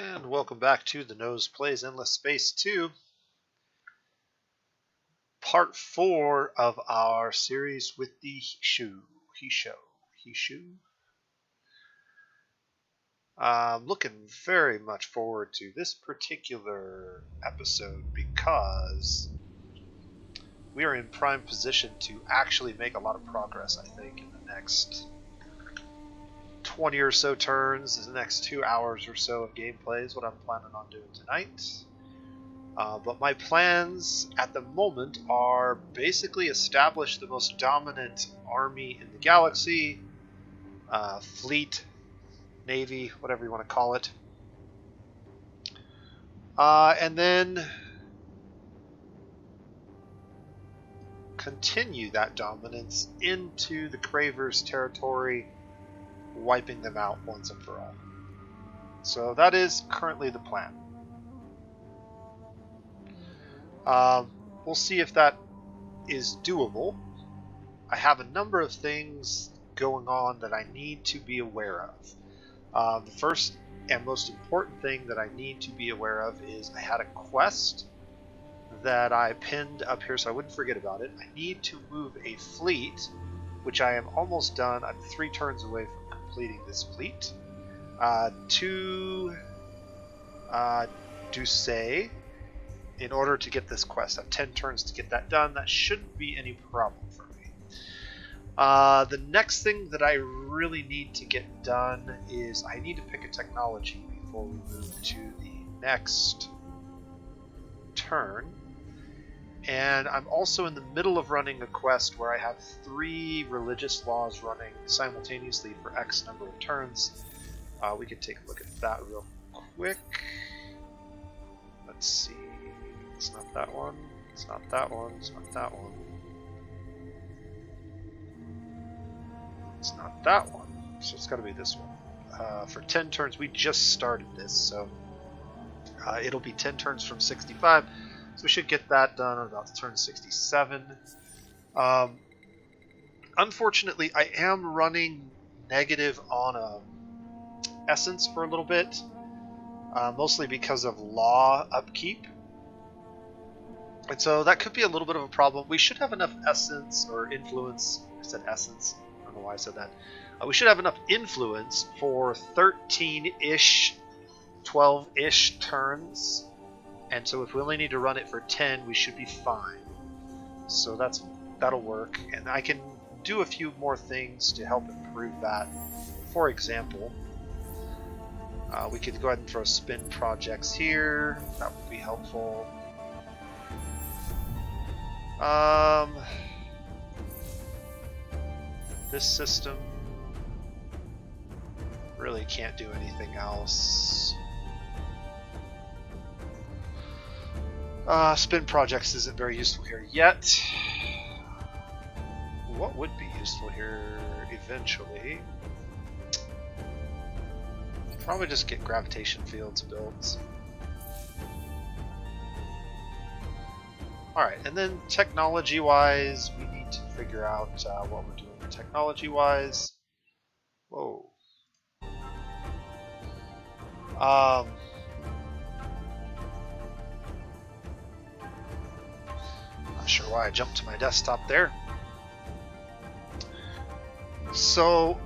And welcome back to The Nose Plays Endless Space 2, Part 4 of our series with the Hissho. I'm looking very much forward to this particular episode because we are in prime position to actually make a lot of progress, I think, in the next 20 or so turns, the next 2 hours or so of gameplay is what I'm planning on doing tonight. But my plans at the moment are basically establish the most dominant army in the galaxy, fleet, navy, whatever you want to call it. And then continue that dominance into the Cravers territory, wiping them out once and for all. So that is currently the plan. We'll see if that is doable. I have a number of things going on that I need to be aware of. The first and most important thing that I need to be aware of is I had a quest that I pinned up here so I wouldn't forget about it. I need to move a fleet, which I am almost done. I'm 3 turns away from completing this fleet, to Dusay in order to get this quest. I have 10 turns to get that done. That shouldn't be any problem for me. The next thing that I really need to get done is I need to pick a technology before we move to the next turn. And I'm also in the middle of running a quest where I have 3 religious laws running simultaneously for X number of turns. We can take a look at that real quick. Let's see. It's not that one. It's not that one. It's not that one. It's not that one. So it's got to be this one. For 10 turns, we just started this, so it'll be 10 turns from 65. So we should get that done on about turn 67. Unfortunately, I am running negative on essence for a little bit, mostly because of law upkeep. And so that could be a little bit of a problem. We should have enough essence or influence. I said essence. I don't know why I said that. We should have enough influence for 13-ish, 12-ish turns. And so if we only need to run it for 10, we should be fine. So that'll work. And I can do a few more things to help improve that. For example, we could go ahead and throw spin projects here. That would be helpful. This system really can't do anything else. Spin projects isn't very useful here yet. What would be useful here eventually? Probably just get gravitation fields built. Alright, and then technology-wise, we need to figure out what we're doing technology-wise. Whoa. Not sure why I jumped to my desktop there. So,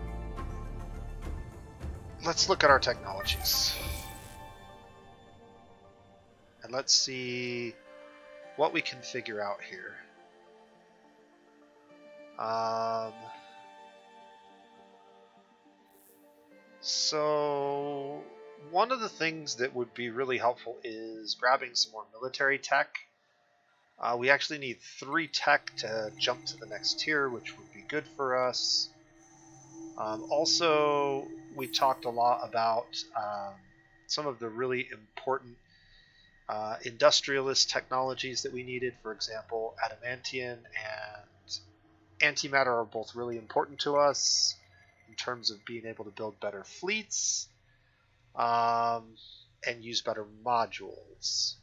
let's look at our technologies. And let's see what we can figure out here. So one of the things that would be really helpful is grabbing some more military tech. We actually need 3 tech to jump to the next tier, which would be good for us. Also, we talked a lot about some of the really important industrialist technologies that we needed. For example, adamantium and antimatter are both really important to us in terms of being able to build better fleets and use better modules.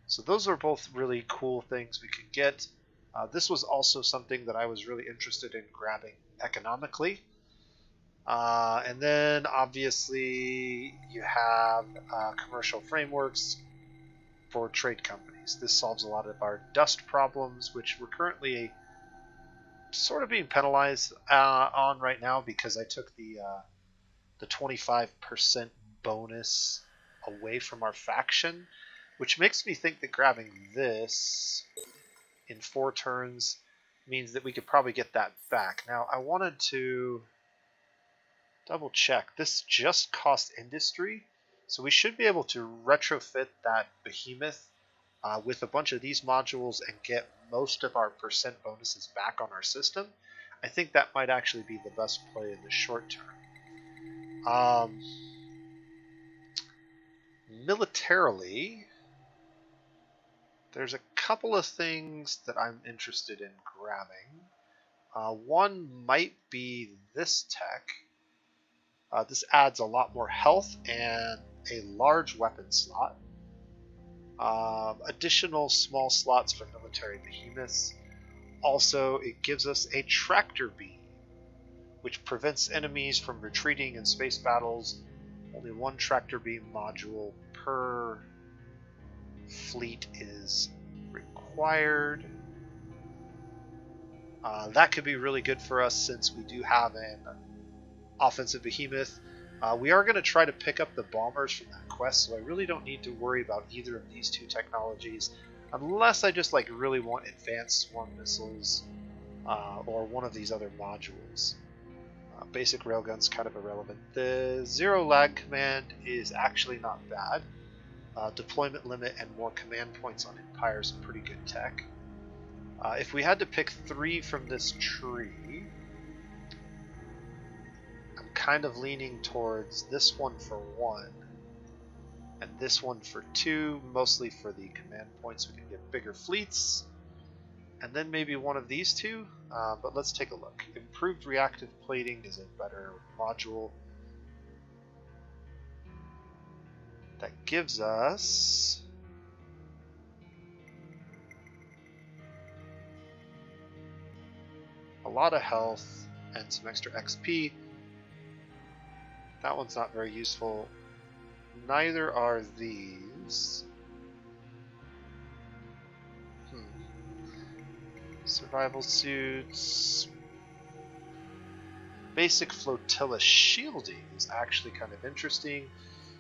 So those are both really cool things we could get. This was also something that I was really interested in grabbing economically. And then obviously you have commercial frameworks for trade companies. This solves a lot of our dust problems, which we're currently sort of being penalized on right now because I took the 25% bonus away from our faction, which makes me think that grabbing this in 4 turns means that we could probably get that back. Now, I wanted to double check. This just cost industry, so we should be able to retrofit that behemoth with a bunch of these modules and get most of our percent bonuses back on our system. I think that might actually be the best play in the short term. Militarily, there's a couple of things that I'm interested in grabbing. One might be this tech. This adds a lot more health and a large weapon slot. Additional small slots for military behemoths. Also, it gives us a tractor beam, which prevents enemies from retreating in space battles. Only 1 tractor beam module per fleet is required. That could be really good for us since we do have an offensive behemoth. We are going to try to pick up the bombers from that quest, so I really don't need to worry about either of these 2 technologies unless I just like really want advanced swarm missiles or one of these other modules. Basic railgun's kind of irrelevant. The zero lag command is actually not bad. Deployment limit and more command points on Empire is pretty good tech. If we had to pick 3 from this tree, I'm kind of leaning towards this one for 1 and this one for 2, mostly for the command points. We can get bigger fleets, and then maybe one of these 2, but let's take a look. Improved reactive plating is a better module. That gives us a lot of health and some extra XP. That one's not very useful. Neither are these. Survival suits. Basic flotilla shielding is actually kind of interesting.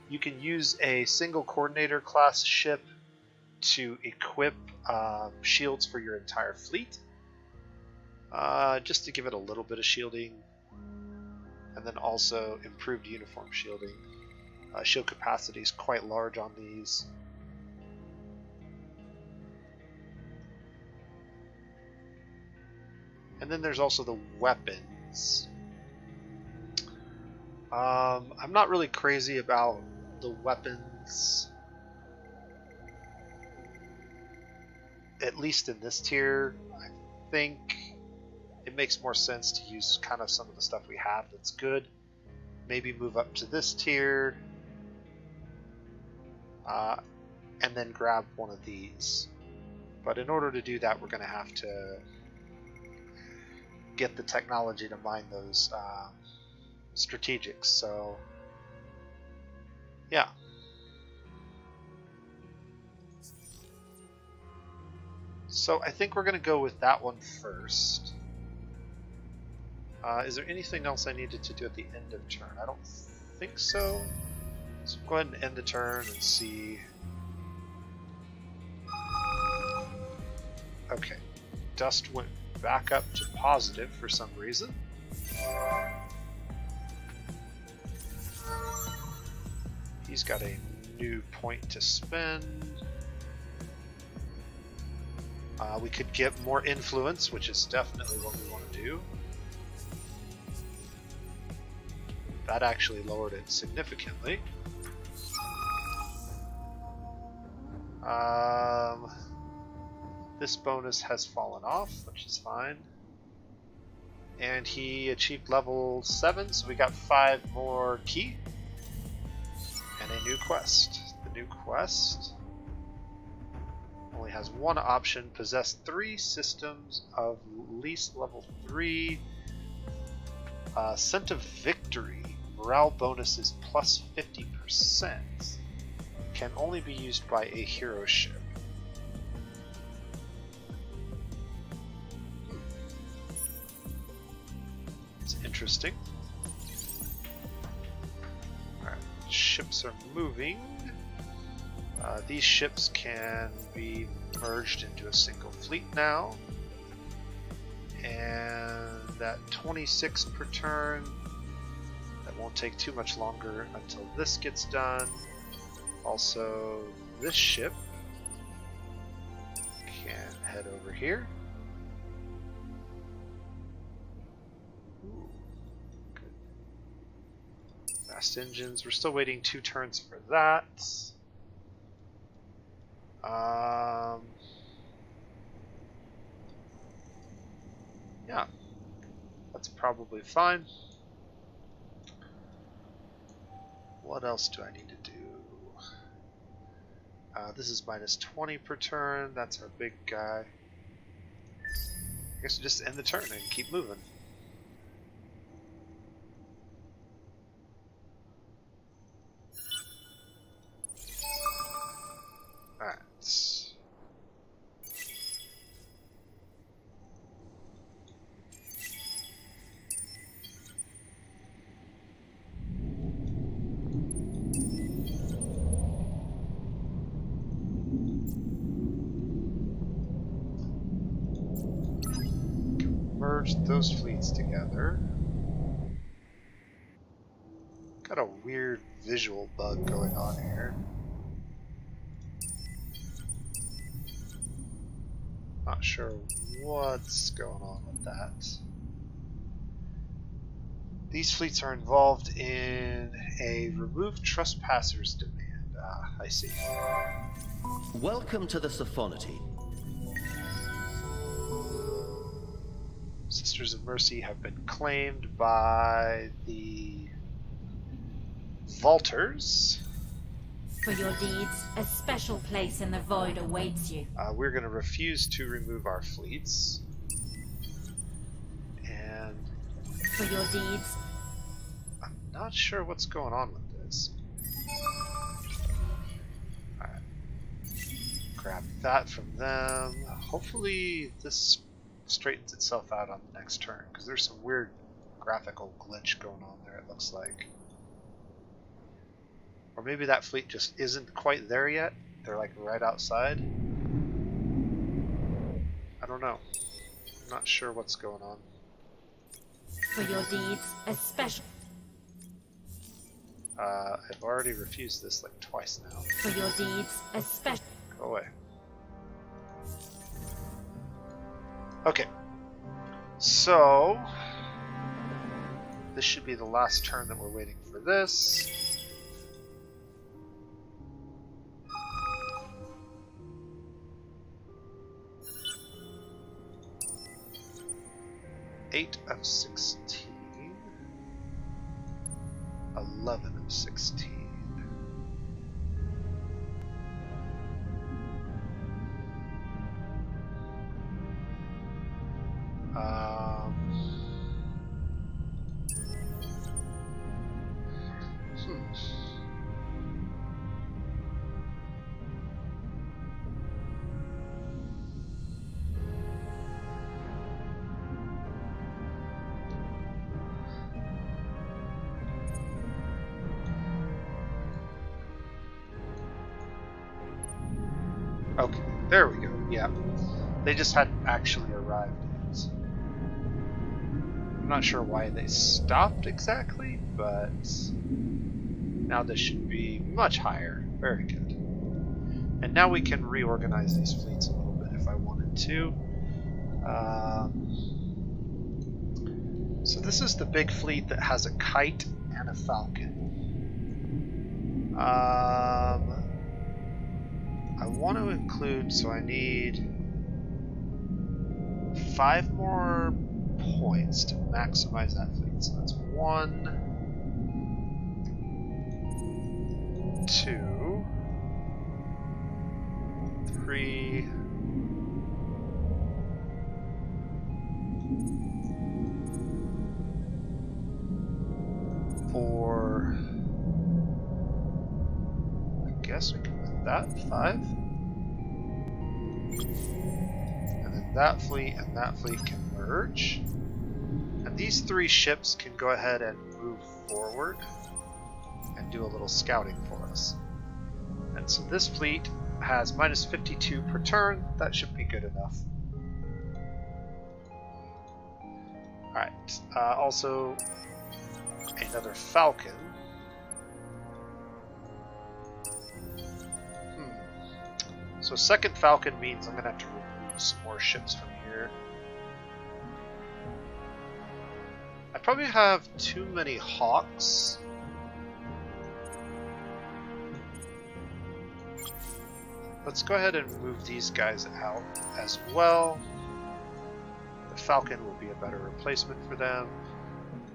You can use a single coordinator class ship to equip shields for your entire fleet, just to give it a little bit of shielding, and then also improved uniform shielding. Shield capacity is quite large on these. And then there's also the weapons. I'm not really crazy about the weapons, at least in this tier. I think it makes more sense to use kind of some of the stuff we have that's good. Maybe move up to this tier, and then grab one of these. But in order to do that, we're going to have to get the technology to mine those strategics. So yeah. So I think we're going to go with that one first. Is there anything else I needed to do at the end of turn? I don't think so. So go ahead and end the turn and see. Okay. Dust went back up to positive for some reason. He's got a new point to spend. We could get more influence, which is definitely what we want to do. That actually lowered it significantly. This bonus has fallen off, which is fine. And he achieved level 7, so we got 5 more key. And a new quest. The new quest only has one option: possess 3 systems of least level 3. Scent of Victory. Morale bonus is plus 50%. Can only be used by a hero ship. It's interesting. Alright, ships are moving. These ships can be merged into a single fleet now. And that 26 per turn, that won't take too much longer until this gets done. Also, this ship can head over here. Ooh, good. Fast engines, we're still waiting 2 turns for that. Yeah, that's probably fine. What else do I need to do? This is minus 20 per turn. That's our big guy. I guess we just end the turn and keep moving. Alright. Merge those fleets together. Got a weird visual bug going on here. Not sure what's going on with that. These fleets are involved in a remove trespassers demand. Ah, I see. Welcome to the Sophonoty. Sisters of Mercy have been claimed by the Vaulters. For your deeds, a special place in the void awaits you. We're going to refuse to remove our fleets. And For your deeds, I'm not sure what's going on with this. Alright. Grab that from them. Hopefully this straightens itself out on the next turn, because there's some weird graphical glitch going on there, it looks like. Or maybe that fleet just isn't quite there yet. They're like right outside. I don't know. I'm not sure what's going on. for your deeds, a special. I've already refused this like twice now. For your deeds, a special. Go away. Okay. So this should be the last turn that we're waiting for this. Eight of 16. 11 of 16. Okay, there we go. Yeah, they just hadn't actually arrived yet. I'm not sure why they stopped exactly, but now this should be much higher. Very good. And now we can reorganize these fleets a little bit if I wanted to. So this is the big fleet that has a kite and a falcon. I want to include, so I need 5 more points to maximize that fleet. So that's 1, 2, 3, 4, for, I guess we can put that 5. And then that fleet and that fleet can merge. And these 3 ships can go ahead and move forward and do a little scouting for us. And so this fleet has minus 52 per turn. That should be good enough. Alright, also another Falcon. So second Falcon means I'm going to have to remove some more ships from here. I probably have too many Hawks. Let's go ahead and move these guys out as well. The Falcon will be a better replacement for them.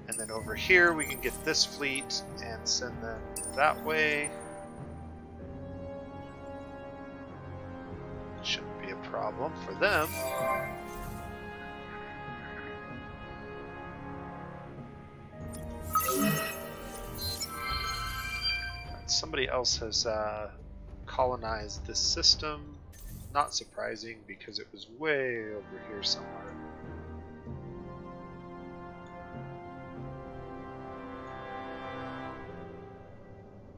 And then over here we can get this fleet and send them that way. Shouldn't be a problem for them. Somebody else has colonized this system. Not surprising because it was way over here somewhere.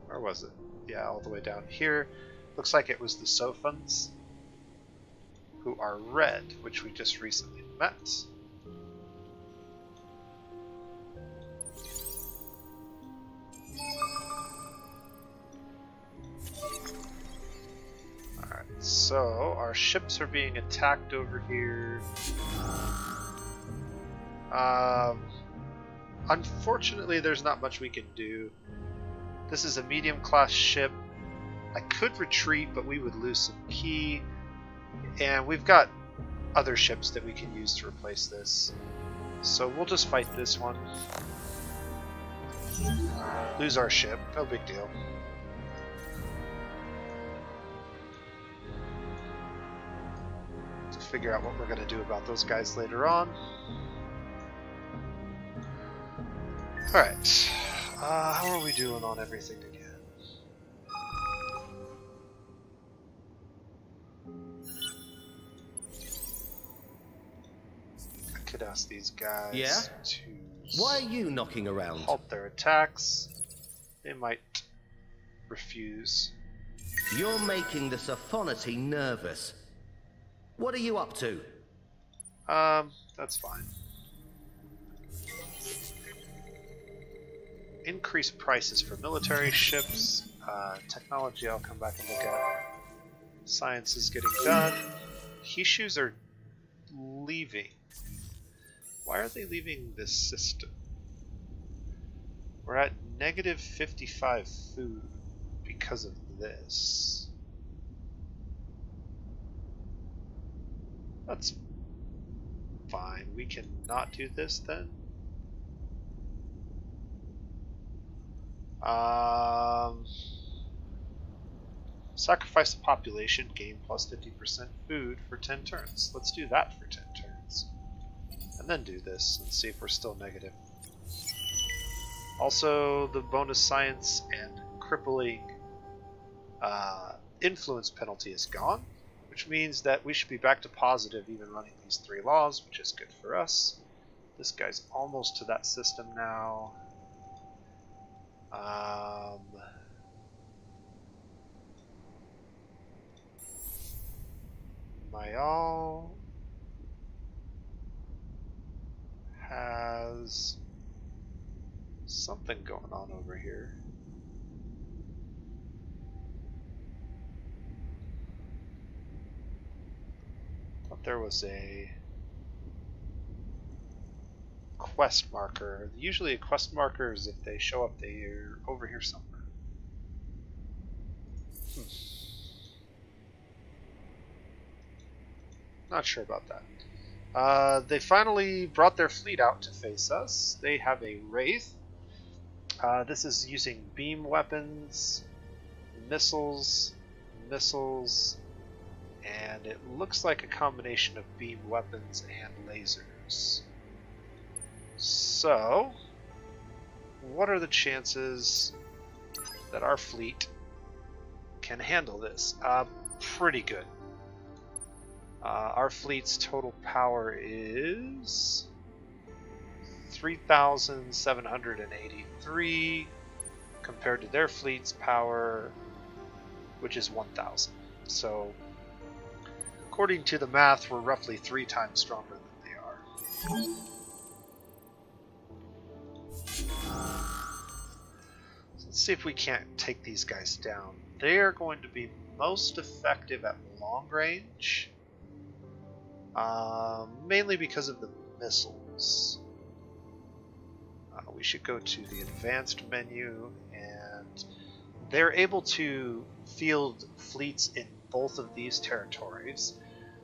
Where was it? Yeah, all the way down here. Looks like it was the Sophons, who are red, which we just recently met. So, our ships are being attacked over here. Unfortunately, there's not much we can do. This is a medium-class ship. I could retreat, but we would lose some key. And we've got other ships that we can use to replace this. So we'll just fight this one. Lose our ship, no big deal. Figure out what we're going to do about those guys later on. Alright, how are we doing on everything again? I could ask these guys to Why are you knocking around? halt their attacks. They might refuse. You're making the Sophonoty nervous. What are you up to? That's fine. Increase prices for military ships. Technology I'll come back and look at. Science is getting done. Hishos are leaving. Why are they leaving this system? We're at negative 55 food because of this. That's fine. We can not do this then. Sacrifice the population, gain plus 50% food for 10 turns. Let's do that for 10 turns. And then do this and see if we're still negative. Also, the bonus science and crippling influence penalty is gone, which means that we should be back to positive even running these 3 laws, which is good for us. This guy's almost to that system now. Mayal has something going on over here. Thought there was a quest marker. Usually a quest marker is if they show up, they're over here somewhere. Not sure about that. They finally brought their fleet out to face us. They have a Wraith. This is using beam weapons, missiles, and it looks like a combination of beam weapons and lasers. So, what are the chances that our fleet can handle this? Pretty good. Our fleet's total power is 3,783 compared to their fleet's power, which is 1,000. So, according to the math, we're roughly 3 times stronger than they are. So let's see if we can't take these guys down. They are going to be most effective at long range, mainly because of the missiles. We should go to the advanced menu, and they're able to field fleets in both of these territories.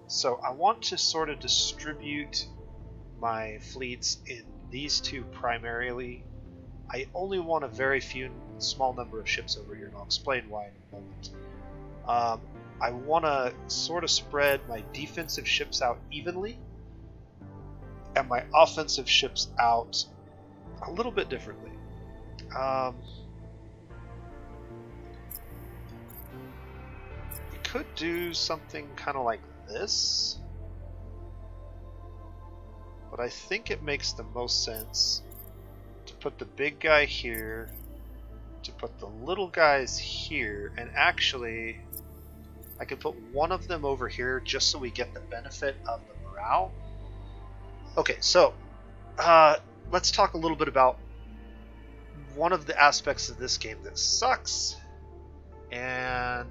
So I want to sort of distribute my fleets in these two primarily. I only want a very small number of ships over here, and I'll explain why in a moment. I want to sort of spread my defensive ships out evenly, and my offensive ships out a little bit differently. We could do something kind of like this, but I think it makes the most sense to put the big guy here, to put the little guys here, and actually I could put one of them over here just so we get the benefit of the morale. Okay, so let's talk a little bit about one of the aspects of this game that sucks and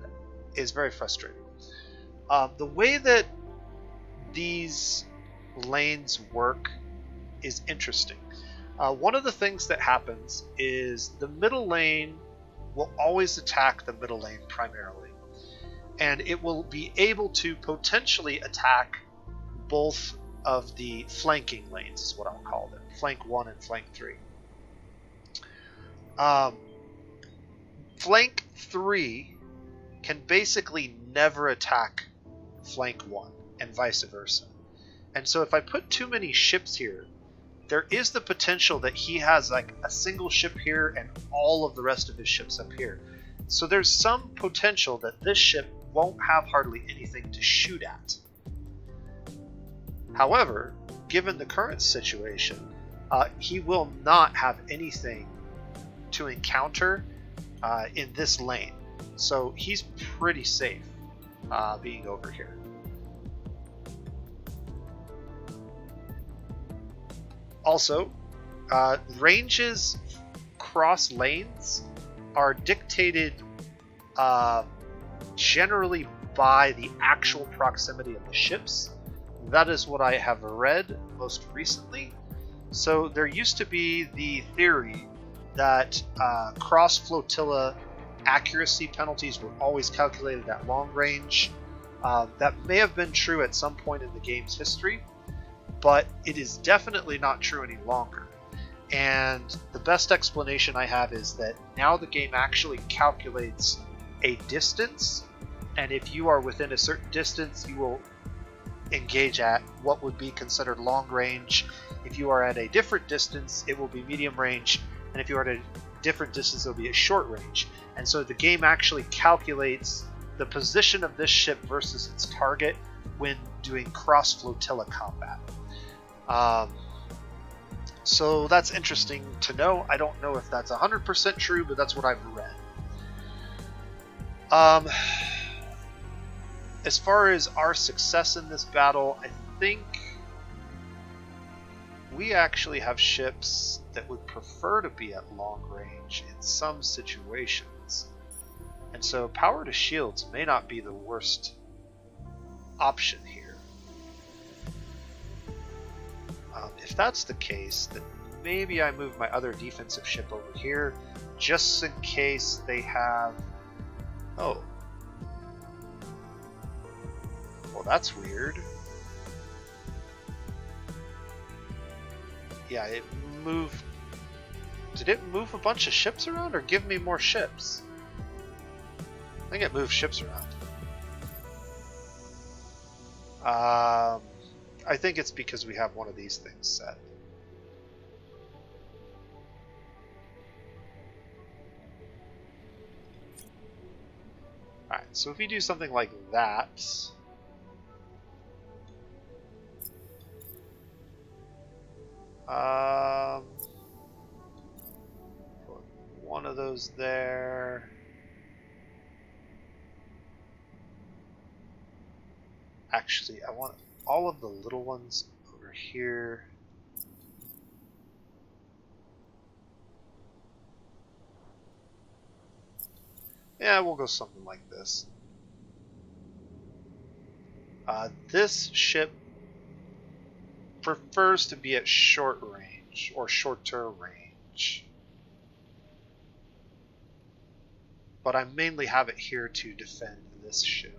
is very frustrating. The way that these lanes work is interesting. One of the things that happens is the middle lane will always attack the middle lane primarily, and it will be able to potentially attack both of the flanking lanes, is what I'll call them, flank 1 and flank 3. Flank 3 can basically never attack flank 1 and vice versa. And so if I put too many ships here, there is the potential that he has like a single ship here and all of the rest of his ships up here. So there's some potential that this ship won't have hardly anything to shoot at. However, given the current situation, he will not have anything to encounter in this lane. So he's pretty safe being over here. Also, ranges cross lanes are dictated generally by the actual proximity of the ships. That is what I have read most recently. So there used to be the theory that cross flotilla accuracy penalties were always calculated at long range. That may have been true at some point in the game's history, but it is definitely not true any longer. And the best explanation I have is that now the game actually calculates a distance, and if you are within a certain distance, you will engage at what would be considered long range. If you are at a different distance, it will be medium range, and if you are at a different distance, it will be a short range. And so the game actually calculates the position of this ship versus its target when doing cross flotilla combat. So that's interesting to know. I don't know if that's 100% true, but that's what I've read. As far as our success in this battle, I think we actually have ships that would prefer to be at long range in some situations. And so power to shields may not be the worst option here. If that's the case, then maybe I move my other defensive ship over here, just in case they have... Oh. Well, that's weird. Yeah, it moved... Did it move a bunch of ships around, or give me more ships? I think it moved ships around. I think it's because we have one of these things set. so if we do something like that, put one of those there. Actually, I want all of the little ones over here. Yeah, we'll go something like this. This ship prefers to be at short range, or shorter range. But I mainly have it here to defend this ship.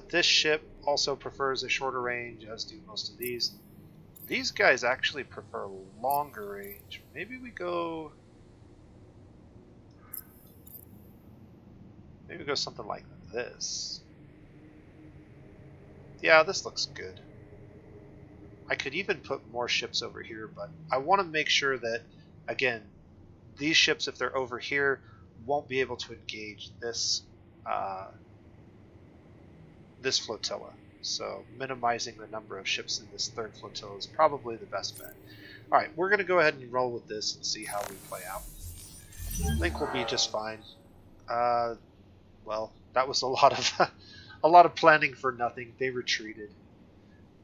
This ship also prefers a shorter range, as do most of these. These guys actually prefer longer range. Maybe we go... Maybe we go something like this. Yeah, this looks good. I could even put more ships over here, but I want to make sure that, again, these ships, if they're over here, won't be able to engage this this flotilla. So minimizing the number of ships in this third flotilla is probably the best bet. Alright, we're going to go ahead and roll with this and see how we play out. I think we'll be just fine. Well, that was a lot of planning for nothing. They retreated,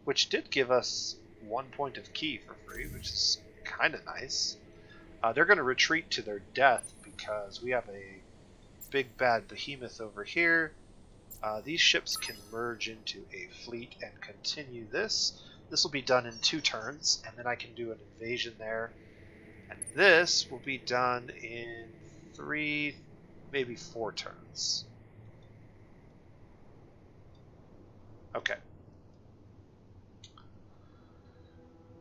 which did give us 1 point of key for free, which is kind of nice. They're going to retreat to their death because we have a big bad behemoth over here. These ships can merge into a fleet and continue this. This will be done in 2 turns, and then I can do an invasion there. And this will be done in 3, maybe 4 turns. Okay.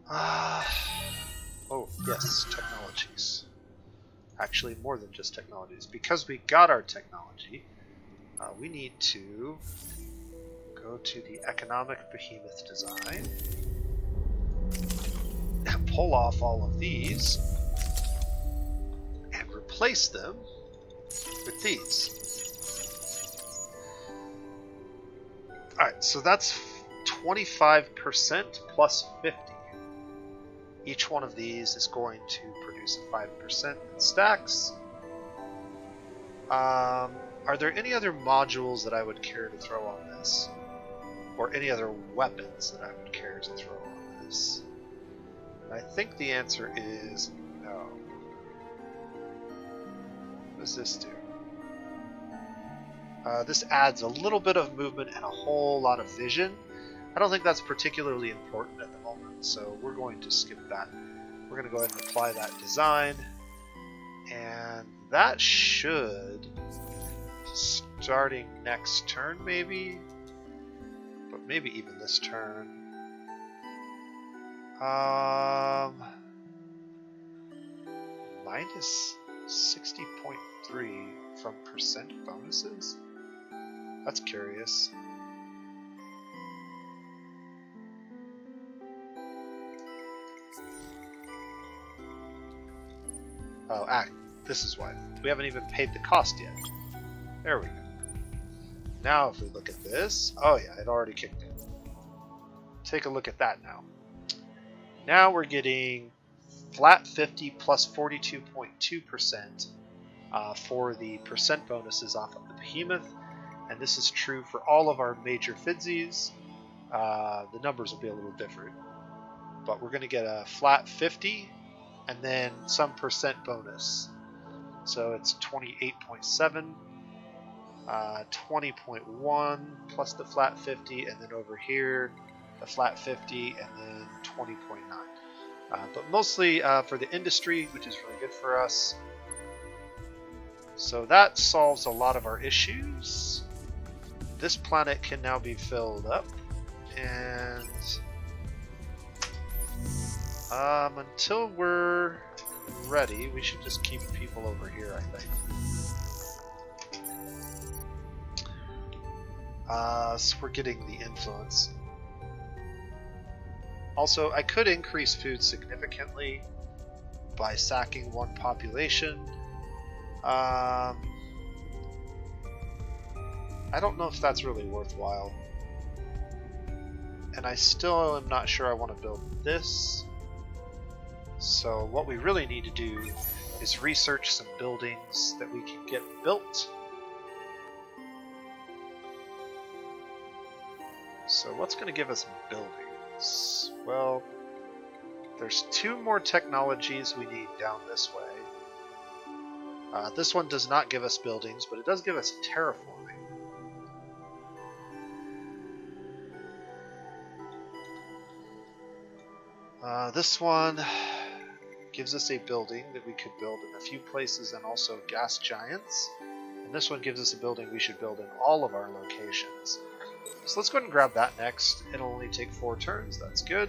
Oh, yes, technologies. Actually, more than just technologies. Because we got our technology, we need to go to the economic behemoth design and pull off all of these and replace them with these. Alright, so that's 25% plus 50. Each one of these is going to produce a 5% in stacks. Are there any other modules that I would care to throw on this? Or any other weapons that I would care to throw on this? And I think the answer is no. What does this do? This adds a little bit of movement and a whole lot of vision. I don't think that's particularly important at the moment, so we're going to skip that. We're going to go ahead and apply that design, and that should, starting next turn maybe, but maybe even this turn, minus 60.3 from percent bonuses? That's curious. Oh, this is why. We haven't even paid the cost yet. There we go. Now if we look at this, oh yeah, it already kicked in. Take a look at that now. Now we're getting flat 50 plus 42.2% for the percent bonuses off of the behemoth, and this is true for all of our major fidsies. The numbers will be a little different, but we're going to get a flat 50 and then some percent bonus. So it's 28.7, 20.1 plus the flat 50, and then over here the flat 50, and then 20.9. But mostly for the industry, which is really good for us. So that solves a lot of our issues. This planet can now be filled up, and until we're ready, we should just keep people over here, I think. So we're getting the influence. Also, I could increase food significantly by sacking one population. I don't know if that's really worthwhile. And I still am not sure I want to build this. So what we really need to do is research some buildings that we can get built. So what's going to give us buildings? Well, there's 2 more technologies we need down this way. This one does not give us buildings, but it does give us terraforming. This one gives us a building that we could build in a few places and also gas giants. And this one gives us a building we should build in all of our locations. So let's go ahead and grab that next. It'll only take 4 turns, that's good.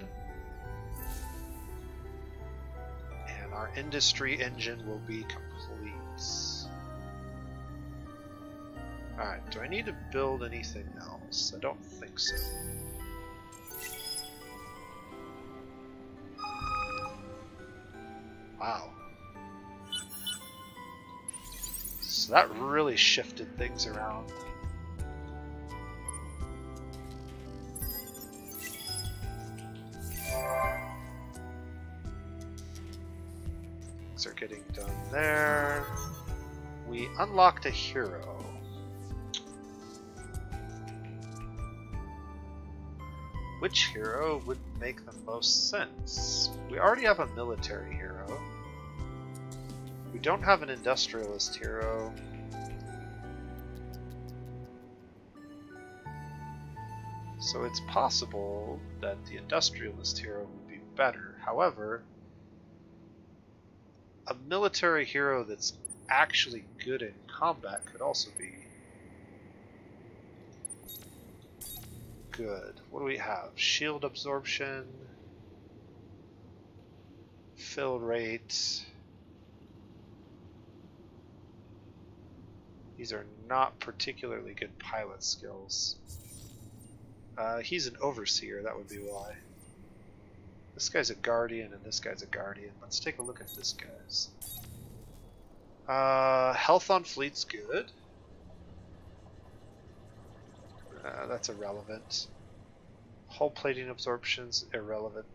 And our industry engine will be complete. Alright, do I need to build anything else? I don't think so. Wow. So that really shifted things around. Things are getting done there. We unlocked a hero. Which hero would make the most sense? We already have a military hero. We don't have an industrialist hero. So it's possible that the industrialist hero would be better. However, a military hero that's actually good in combat could also be good. What do we have? Shield absorption, fill rate. These are not particularly good pilot skills. He's an overseer, that would be why. This guy's a guardian and this guy's a guardian. Let's take a look at this guy's. Health on fleet's good. That's irrelevant. Hull plating absorption's irrelevant.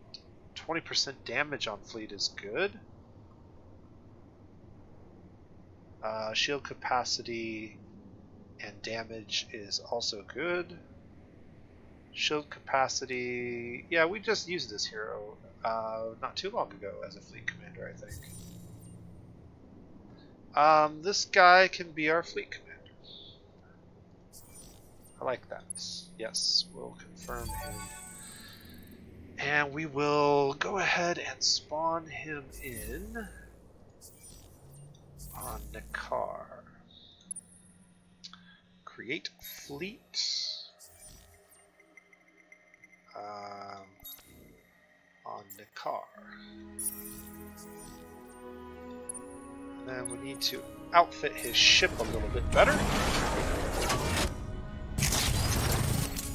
20% damage on fleet is good. Shield capacity and damage is also good. Shield capacity... Yeah, we just used this hero not too long ago as a fleet commander, I think. This guy can be our fleet commander. I like that. Yes, we'll confirm him. And we will go ahead and spawn him in on Nakar. Create fleet. On Nakar. And then we need to outfit his ship a little bit better.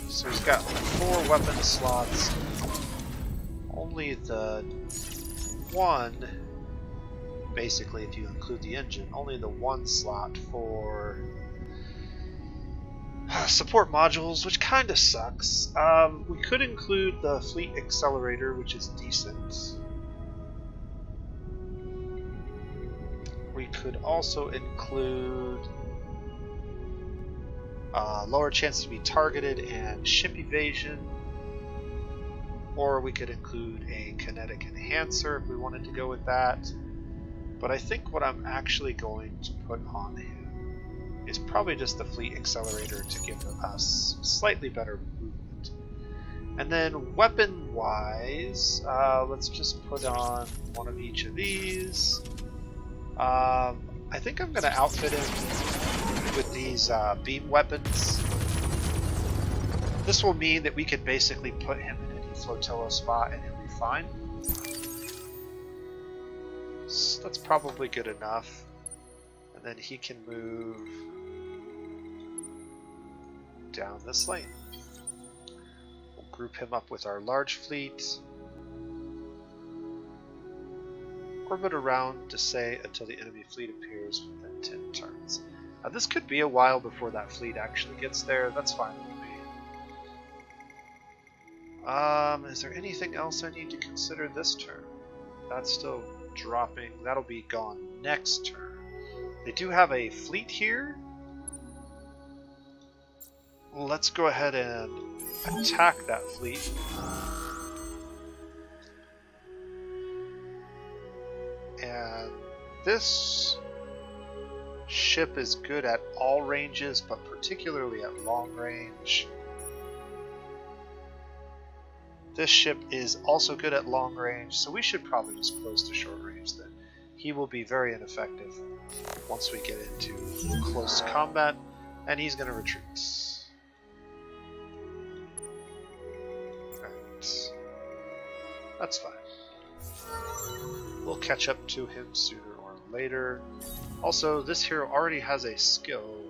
So he's got 4 weapon slots. Only the one, basically if you include the engine, only the 1 slot for support modules, which kind of sucks. We could include the fleet accelerator, which is decent. We could also include lower chances to be targeted and ship evasion, or we could include a kinetic enhancer if we wanted to go with that. But I think what I'm actually going to put on him is probably just the fleet accelerator to give us slightly better movement. And then weapon wise, let's just put on one of each of these. I think I'm going to outfit him with these beam weapons. This will mean that we can basically put him in any flotilla spot and he'll be fine. So that's probably good enough. And then he can move down this lane. We'll group him up with our large fleet. Orbit around to say until the enemy fleet appears within 10 turns. This could be a while before that fleet actually gets there. That's fine with me. Is there anything else I need to consider this turn? That's still dropping. That'll be gone next turn. They do have a fleet here. Well, let's go ahead and attack that fleet. And this ship is good at all ranges, but particularly at long range. This ship is also good at long range, so we should probably just close to short range then. He will be very ineffective once we get into close combat, and he's going to retreat. Right. That's fine. We'll catch up to him sooner or later. Also, this hero already has a skill.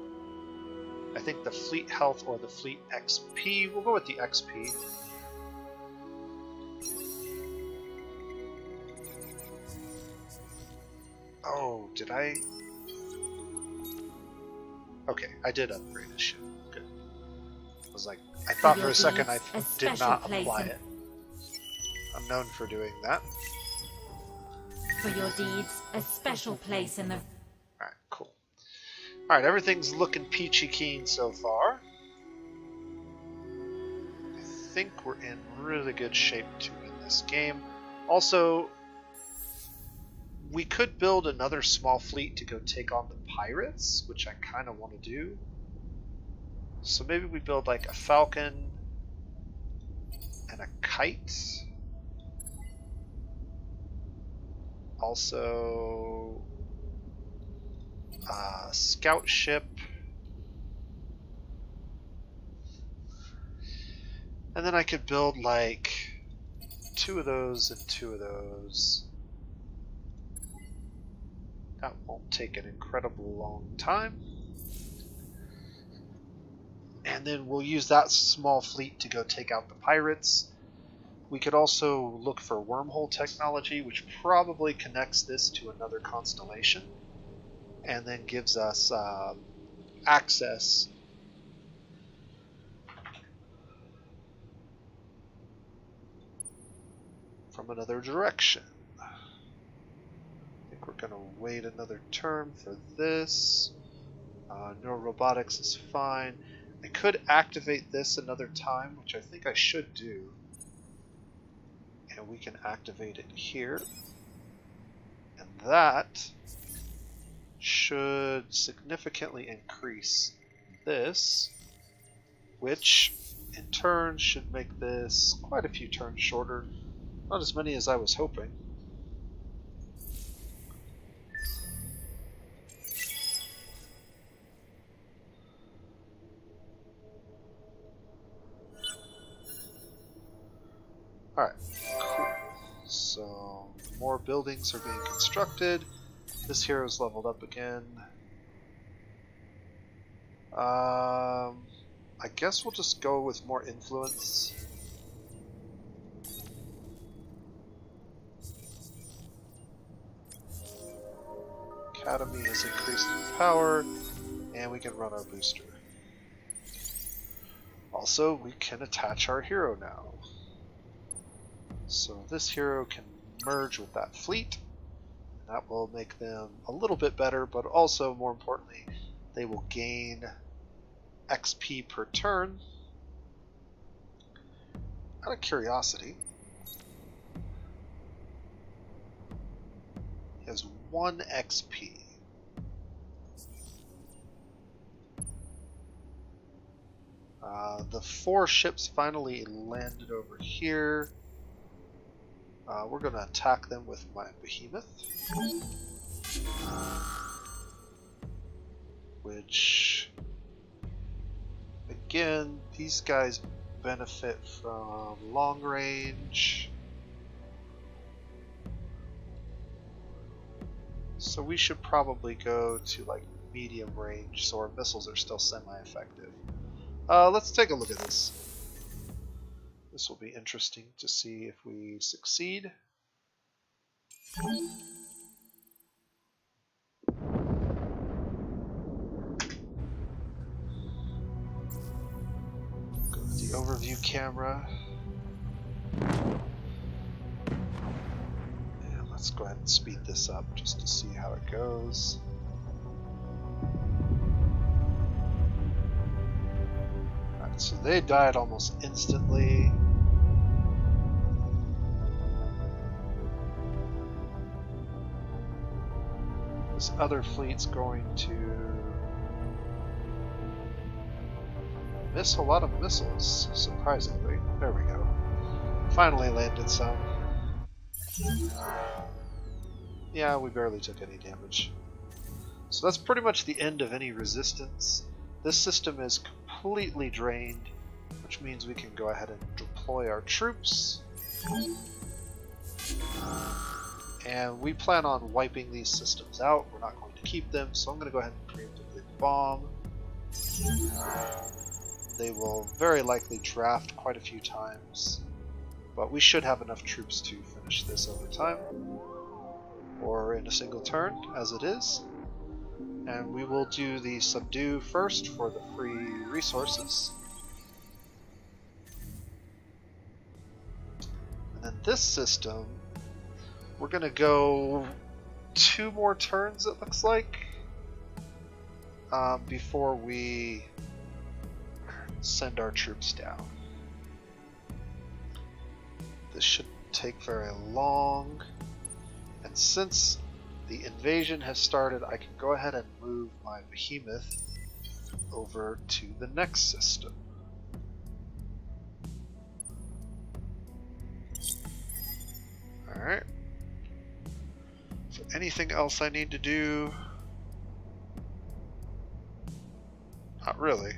I think the fleet health or the fleet XP. We'll go with the XP. Oh, did I? Okay, I did upgrade this ship. Good. I was like, I thought for a second I did not apply it. I'm known for doing that. For your deeds, a special place in the... Alright, cool. Alright, everything's looking peachy keen so far. I think we're in really good shape to win this game. Also, we could build another small fleet to go take on the pirates, which I kind of want to do. So maybe we build like a falcon and a kite. Also, a scout ship. And then I could build like 2 of those and 2 of those. That won't take an incredible long time. And then we'll use that small fleet to go take out the pirates. We could also look for wormhole technology, which probably connects this to another constellation, and then gives us access from another direction. I think we're going to wait another turn for this. Neurorobotics is fine. I could activate this another time, which I think I should do. And we can activate it here. And that should significantly increase this, which in turn should make this quite a few turns shorter. Not as many as I was hoping. Alright, cool. So, more buildings are being constructed. This hero's leveled up again. I guess we'll just go with more influence. Academy has increased in power, and we can run our booster. Also, we can attach our hero now. So this hero can merge with that fleet. That will make them a little bit better, but also, more importantly, they will gain XP per turn. Out of curiosity, he has 1 XP. The 4 ships finally landed over here. We're going to attack them with my behemoth, which, again, these guys benefit from long range, so we should probably go to like medium range so our missiles are still semi-effective. Let's take a look at this. This will be interesting to see if we succeed. overview camera. And let's go ahead and speed this up just to see how it goes. Alright, so they died almost instantly. This other fleet's going to miss a lot of missiles, surprisingly. There we go. Finally landed some. Yeah, we barely took any damage. So that's pretty much the end of any resistance. This system is completely drained, which means we can go ahead and deploy our troops. And we plan on wiping these systems out. We're not going to keep them, so I'm going to go ahead and preemptively bomb. They will very likely draft quite a few times, but we should have enough troops to finish this over time, or in a single turn, as it is. And we will do the subdue first for the free resources. And then this system, we're going to go 2 more turns, it looks like, before we send our troops down. This shouldn't take very long, and since the invasion has started, I can go ahead and move my behemoth over to the next system. Alright. So anything else I need to do? Not really.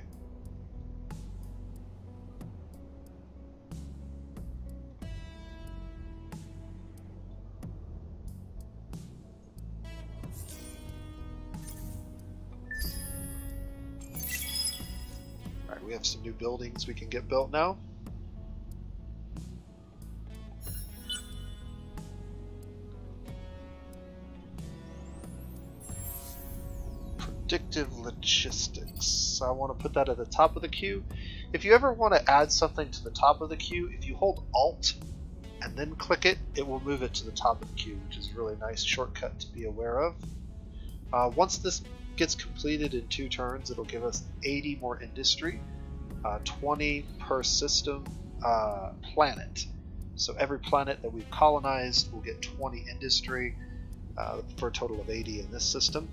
Alright, we have some new buildings we can get built now. Predictive logistics. I want to put that at the top of the queue. If you ever want to add something to the top of the queue, if you hold Alt and then click it, it will move it to the top of the queue, which is a really nice shortcut to be aware of. Once this gets completed in 2 turns, it'll give us 80 more industry, 20 per system planet. So every planet that we've colonized will get 20 industry for a total of 80 in this system.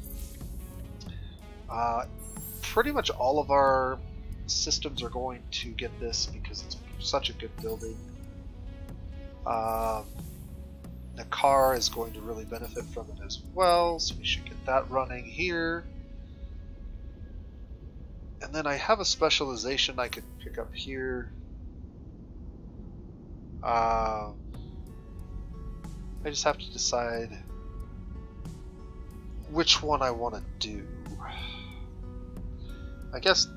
Pretty much all of our systems are going to get this because it's such a good building. Nakar is going to really benefit from it as well, so we should get that running here. And then I have a specialization I could pick up here. I just have to decide which one I want to do. I guess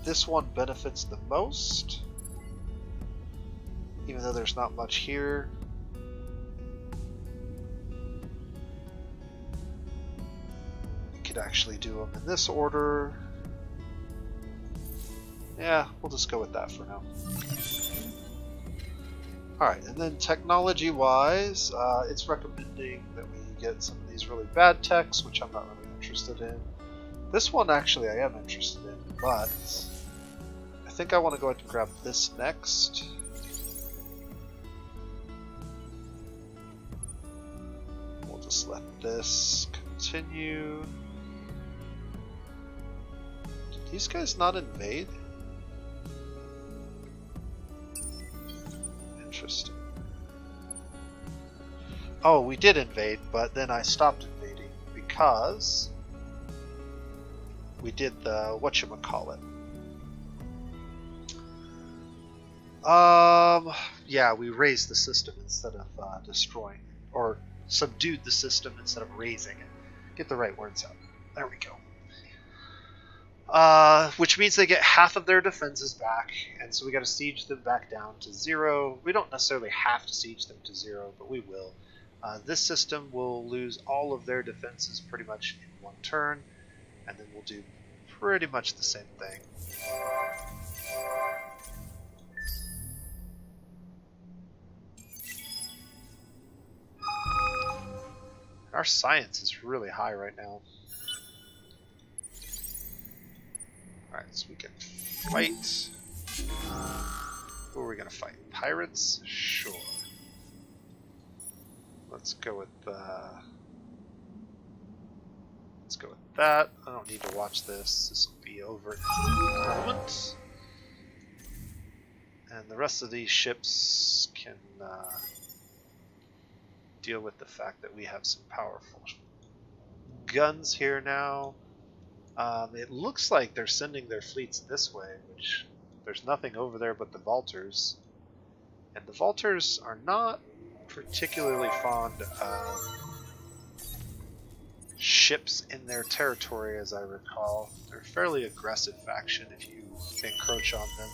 this one benefits the most, even though there's not much here. We could actually do them in this order. Yeah, we'll just go with that for now. Alright, and then technology-wise, it's recommending that we get some of these really bad techs, which I'm not really interested in. This one, actually, I am interested in, but I think I want to go ahead and grab this next. We'll just let this continue. Did these guys not invade? Interesting. Oh, we did invade, but then I stopped invading because we did the whatchamacallit. Yeah, we raised the system instead of destroying, or subdued the system instead of raising it. Get the right words out. There we go. Which means they get half of their defenses back, and so we got to siege them back down to 0. We don't necessarily have to siege them to 0, but we will. This system will lose all of their defenses pretty much in 1 turn, and then we'll do pretty much the same thing. Our science is really high right now. Alright, so we can fight. Who are we gonna fight? Pirates? Sure. Let's go with that. I don't need to watch this. This will be over in a moment. And the rest of these ships can deal with the fact that we have some powerful guns here now. It looks like they're sending their fleets this way, which there's nothing over there but the Vaulters. And the Vaulters are not particularly fond of ships in their territory, as I recall. They're a fairly aggressive faction if you encroach on them.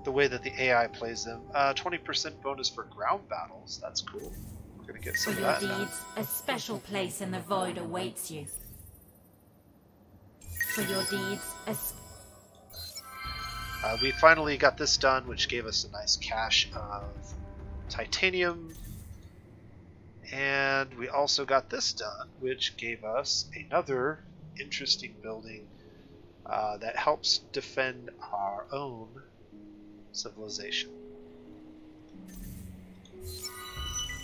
The way that the AI plays them. 20% bonus for ground battles. That's cool. We're gonna get some of that. For your deeds, a special place in the void awaits you. For your deeds, we finally got this done, which gave us a nice cache of titanium. And we also got this done, which gave us another interesting building that helps defend our own civilization.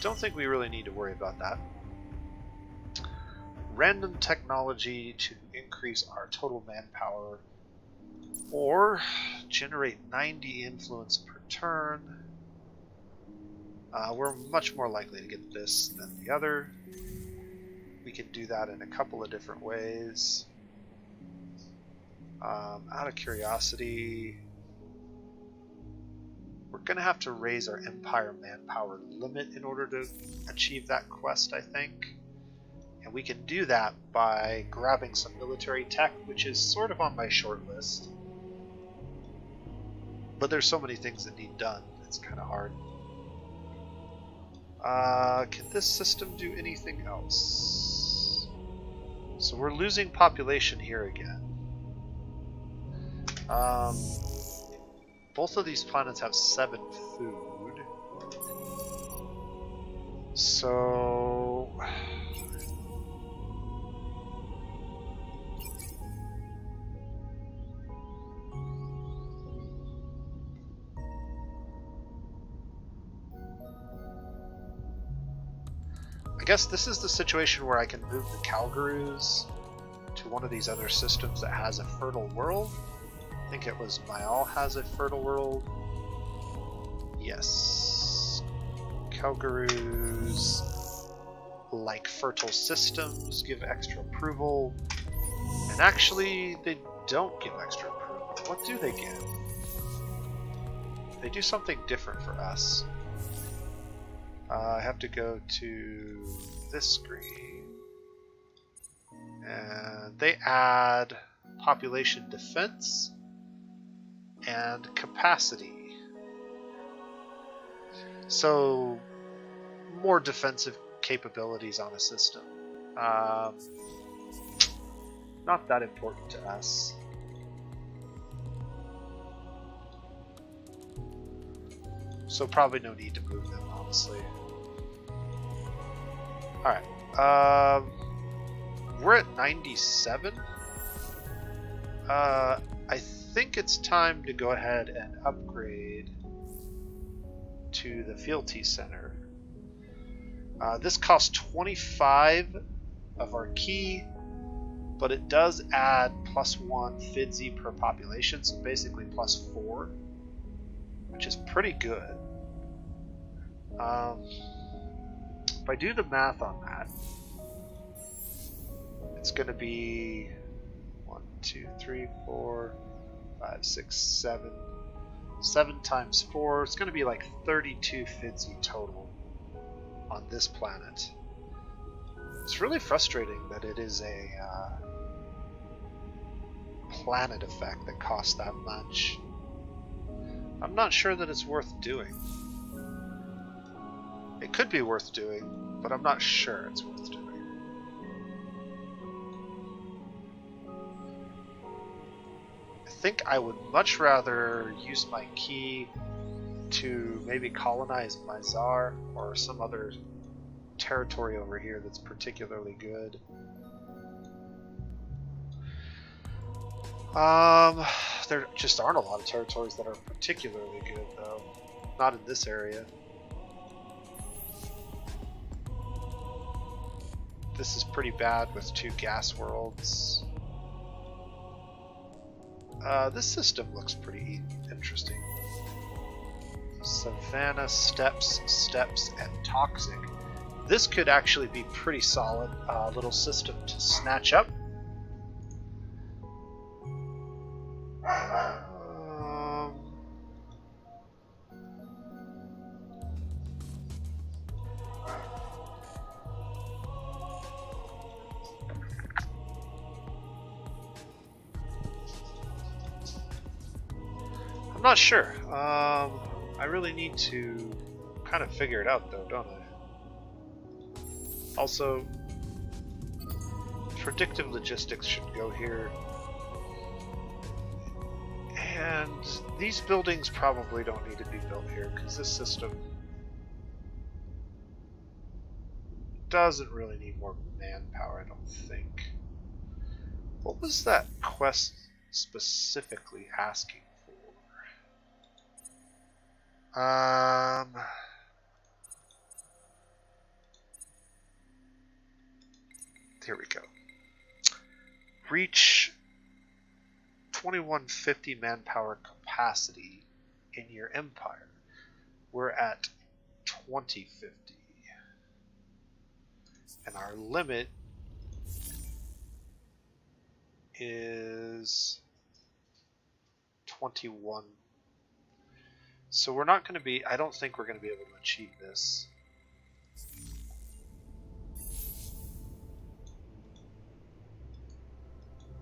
Don't think we really need to worry about that. Random technology to increase our total manpower, or generate 90 influence per turn. We're much more likely to get this than the other. We can do that in a couple of different ways. Out of curiosity, we're going to have to raise our Empire manpower limit in order to achieve that quest, I think. And we can do that by grabbing some military tech, which is sort of on my short list. But there's so many things that need done, it's kind of hard. Can this system do anything else? So we're losing population here again. Both of these planets have 7 food. So... I guess this is the situation where I can move the KHRAS to one of these other systems that has a fertile world. I think it was Mayal has a fertile world. Yes. KHRAS, like fertile systems, give extra approval. And actually, they don't give extra approval. What do they give? They do something different for us. I have to go to this screen, and they add population defense and capacity. So more defensive capabilities on a system. Not that important to us. So probably no need to move them, honestly. Alright, we're at 97. I think it's time to go ahead and upgrade to the fealty center. This costs 25 of our key, but it does add +1 FIDZ per population, so basically +4, which is pretty good. If I do the math on that, it's going to be 1, 2, 3, 4, 5, 6, 7. 7 times 4. It's going to be like 32 FIDZ total on this planet. It's really frustrating that it is a planet effect that costs that much. I'm not sure that it's worth doing. It could be worth doing, but I'm not sure it's worth doing. I think I would much rather use my key to maybe colonize Mizar or some other territory over here that's particularly good. There just aren't a lot of territories that are particularly good, though. Not in this area. This is pretty bad with 2 gas worlds. This system looks pretty interesting. Savannah, steppes, and toxic. This could actually be pretty solid little system to snatch up. I'm not sure. I really need to kind of figure it out though, don't I? Also, predictive logistics should go here. And these buildings probably don't need to be built here because this system doesn't really need more manpower, I don't think. What was that quest specifically asking for? Here we go. Reach 2150 manpower capacity in your empire. We're at 2050. And our limit is 21. So we're not going to be, I don't think we're going to be able to achieve this.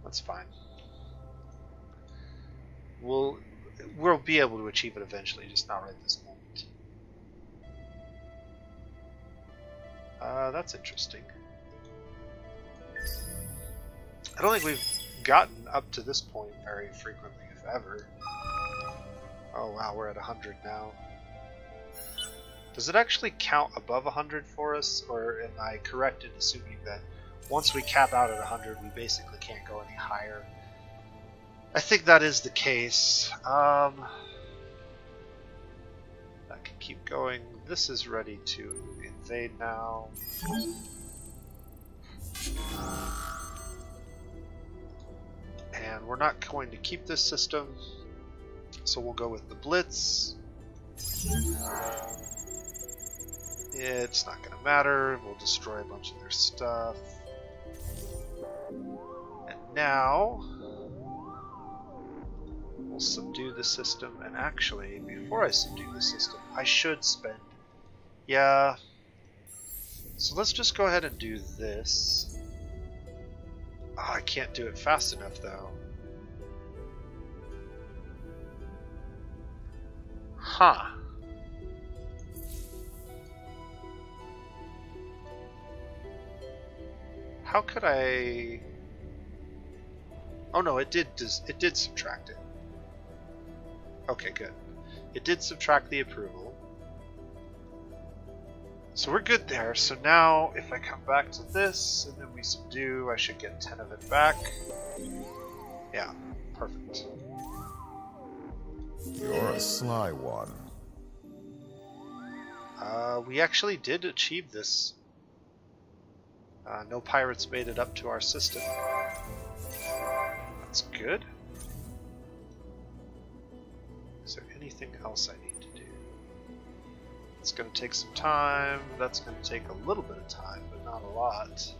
That's fine. We'll be able to achieve it eventually, just not right this moment. That's interesting. I don't think we've gotten up to this point very frequently, if ever. Oh wow, we're at 100 now. Does it actually count above 100 for us, or am I correct in assuming that once we cap out at 100, we basically can't go any higher? I think that is the case. That can keep going. This is ready to invade now. And we're not going to keep this system, so we'll go with the Blitz. It's not going to matter. We'll destroy a bunch of their stuff. And now we'll subdue the system. And actually, before I subdue the system, I should spend... Yeah. So let's just go ahead and do this. Oh, I can't do it fast enough, though. Huh. How could I... Oh no, it did subtract it. Okay, good. It did subtract the approval. So we're good there. So now, if I come back to this, and then we subdue, I should get 10 of it back. Yeah, perfect. You're a sly one. We actually did achieve this. No pirates made it up to our system. That's good. Is there anything else I need to do? It's going to take some time. That's going to take a little bit of time, but not a lot.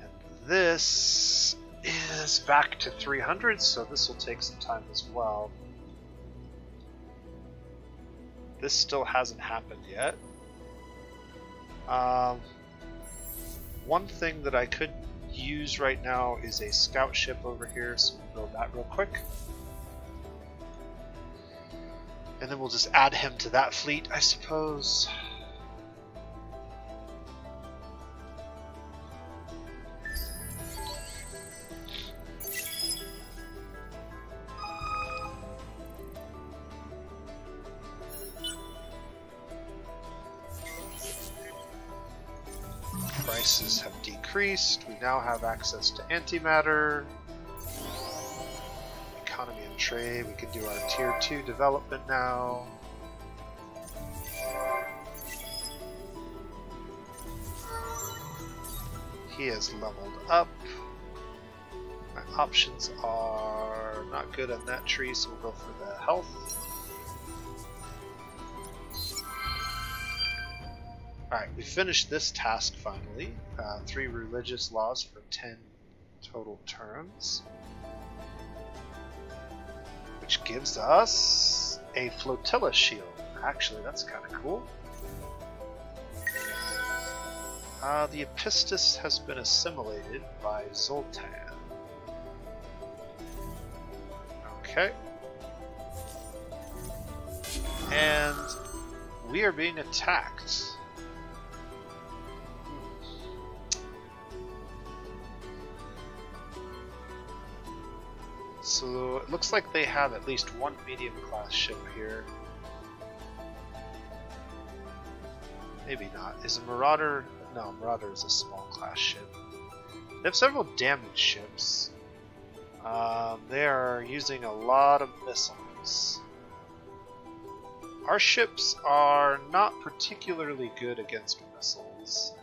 And this is back to 300, so this will take some time as well. This still hasn't happened yet. One thing that I could use right now is a scout ship over here, so we'll build that real quick. And then we'll just add him to that fleet, I suppose. prices have decreased. We now have access to antimatter. Economy and trade. We can do our tier 2 development now. He has leveled up. My options are not good on that tree, so we'll go for the health. Alright, we finished this task finally. 3 religious laws for 10 total turns. Which gives us a flotilla shield. Actually, that's kind of cool. The Epistis has been assimilated by Zoltan. Okay. And we are being attacked. So it looks like they have at least one medium class ship here. Maybe not. Is a Marauder? No, Marauder is a small class ship. They have several damaged ships. They are using a lot of missiles. Our ships are not particularly good against missiles.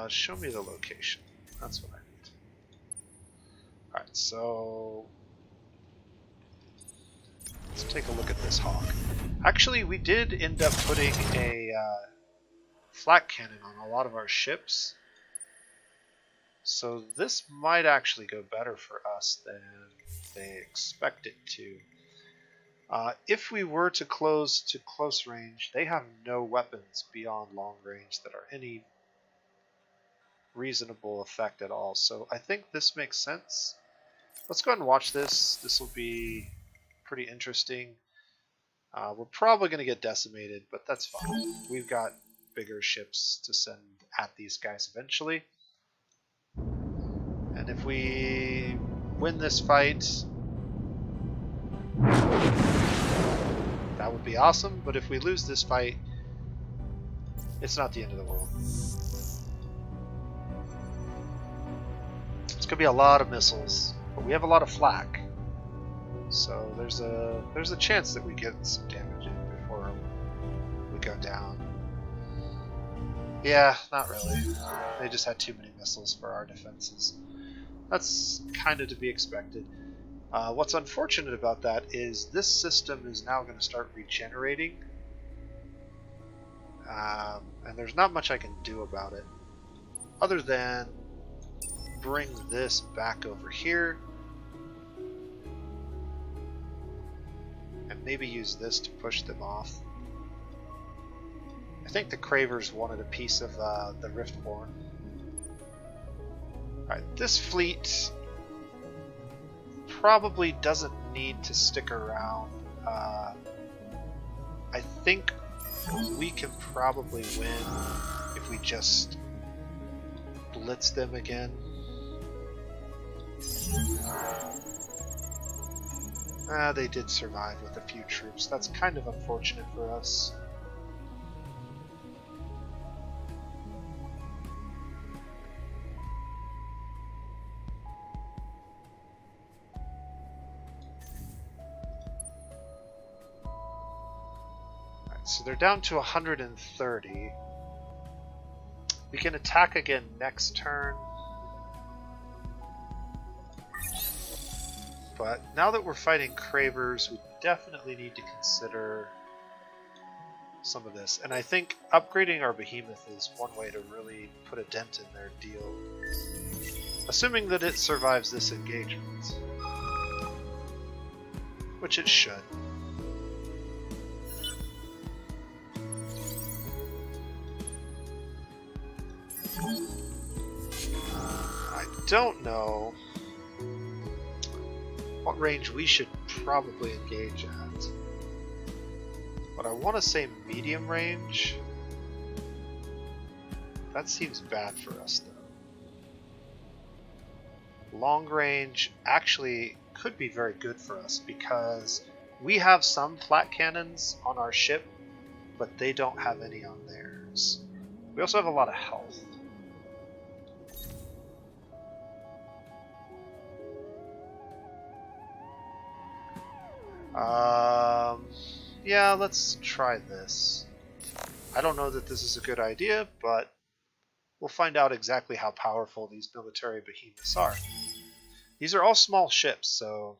Show me the location. That's what I need. Alright, so let's take a look at this Hawk. Actually, we did end up putting a flak cannon on a lot of our ships. So this might actually go better for us than they expect it to. If we were to close to close range, they have no weapons beyond long range that are any reasonable effect at all. So I think this makes sense. Let's go ahead and watch this. This will be pretty interesting. We're probably going to get decimated, but that's fine. We've got bigger ships to send at these guys eventually. And if we win this fight, that would be awesome. But if we lose this fight, it's not the end of the world. It's going to be a lot of missiles, but we have a lot of flak. So there's a chance that we get some damage in before we go down. Yeah, not really. They just had too many missiles for our defenses. That's kind of to be expected. What's unfortunate about that is this system is now going to start regenerating. And there's not much I can do about it. Other than bring this back over here. And maybe use this to push them off. I think the Cravers wanted a piece of the Riftborn. Alright, this fleet probably doesn't need to stick around. I think we can probably win if we just blitz them again. They did survive with a few troops. That's kind of unfortunate for us. Alright, so they're down to 130. We can attack again next turn. But now that we're fighting Cravers, we definitely need to consider some of this. And I think upgrading our Behemoth is one way to really put a dent in their deal. Assuming that it survives this engagement. Which it should. I don't know what range we should probably engage at. But I want to say medium range. That seems bad for us though. Long range actually could be very good for us because We have some flat cannons on our ship, but they don't have any on theirs. We also have a lot of health. Yeah, let's try this. I don't know that this is a good idea, but we'll find out exactly how powerful these military behemoths are. These are all small ships, so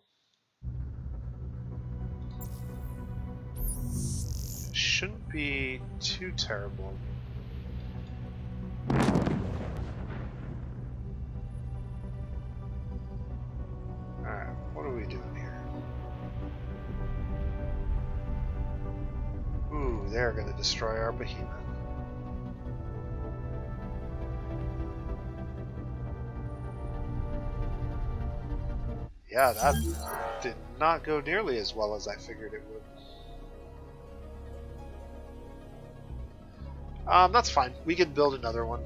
it shouldn't be too terrible. Alright, what are we doing here? Ooh, they're going to destroy our behemoth. Yeah, that did not go nearly as well as I figured it would. That's fine. We can build another one.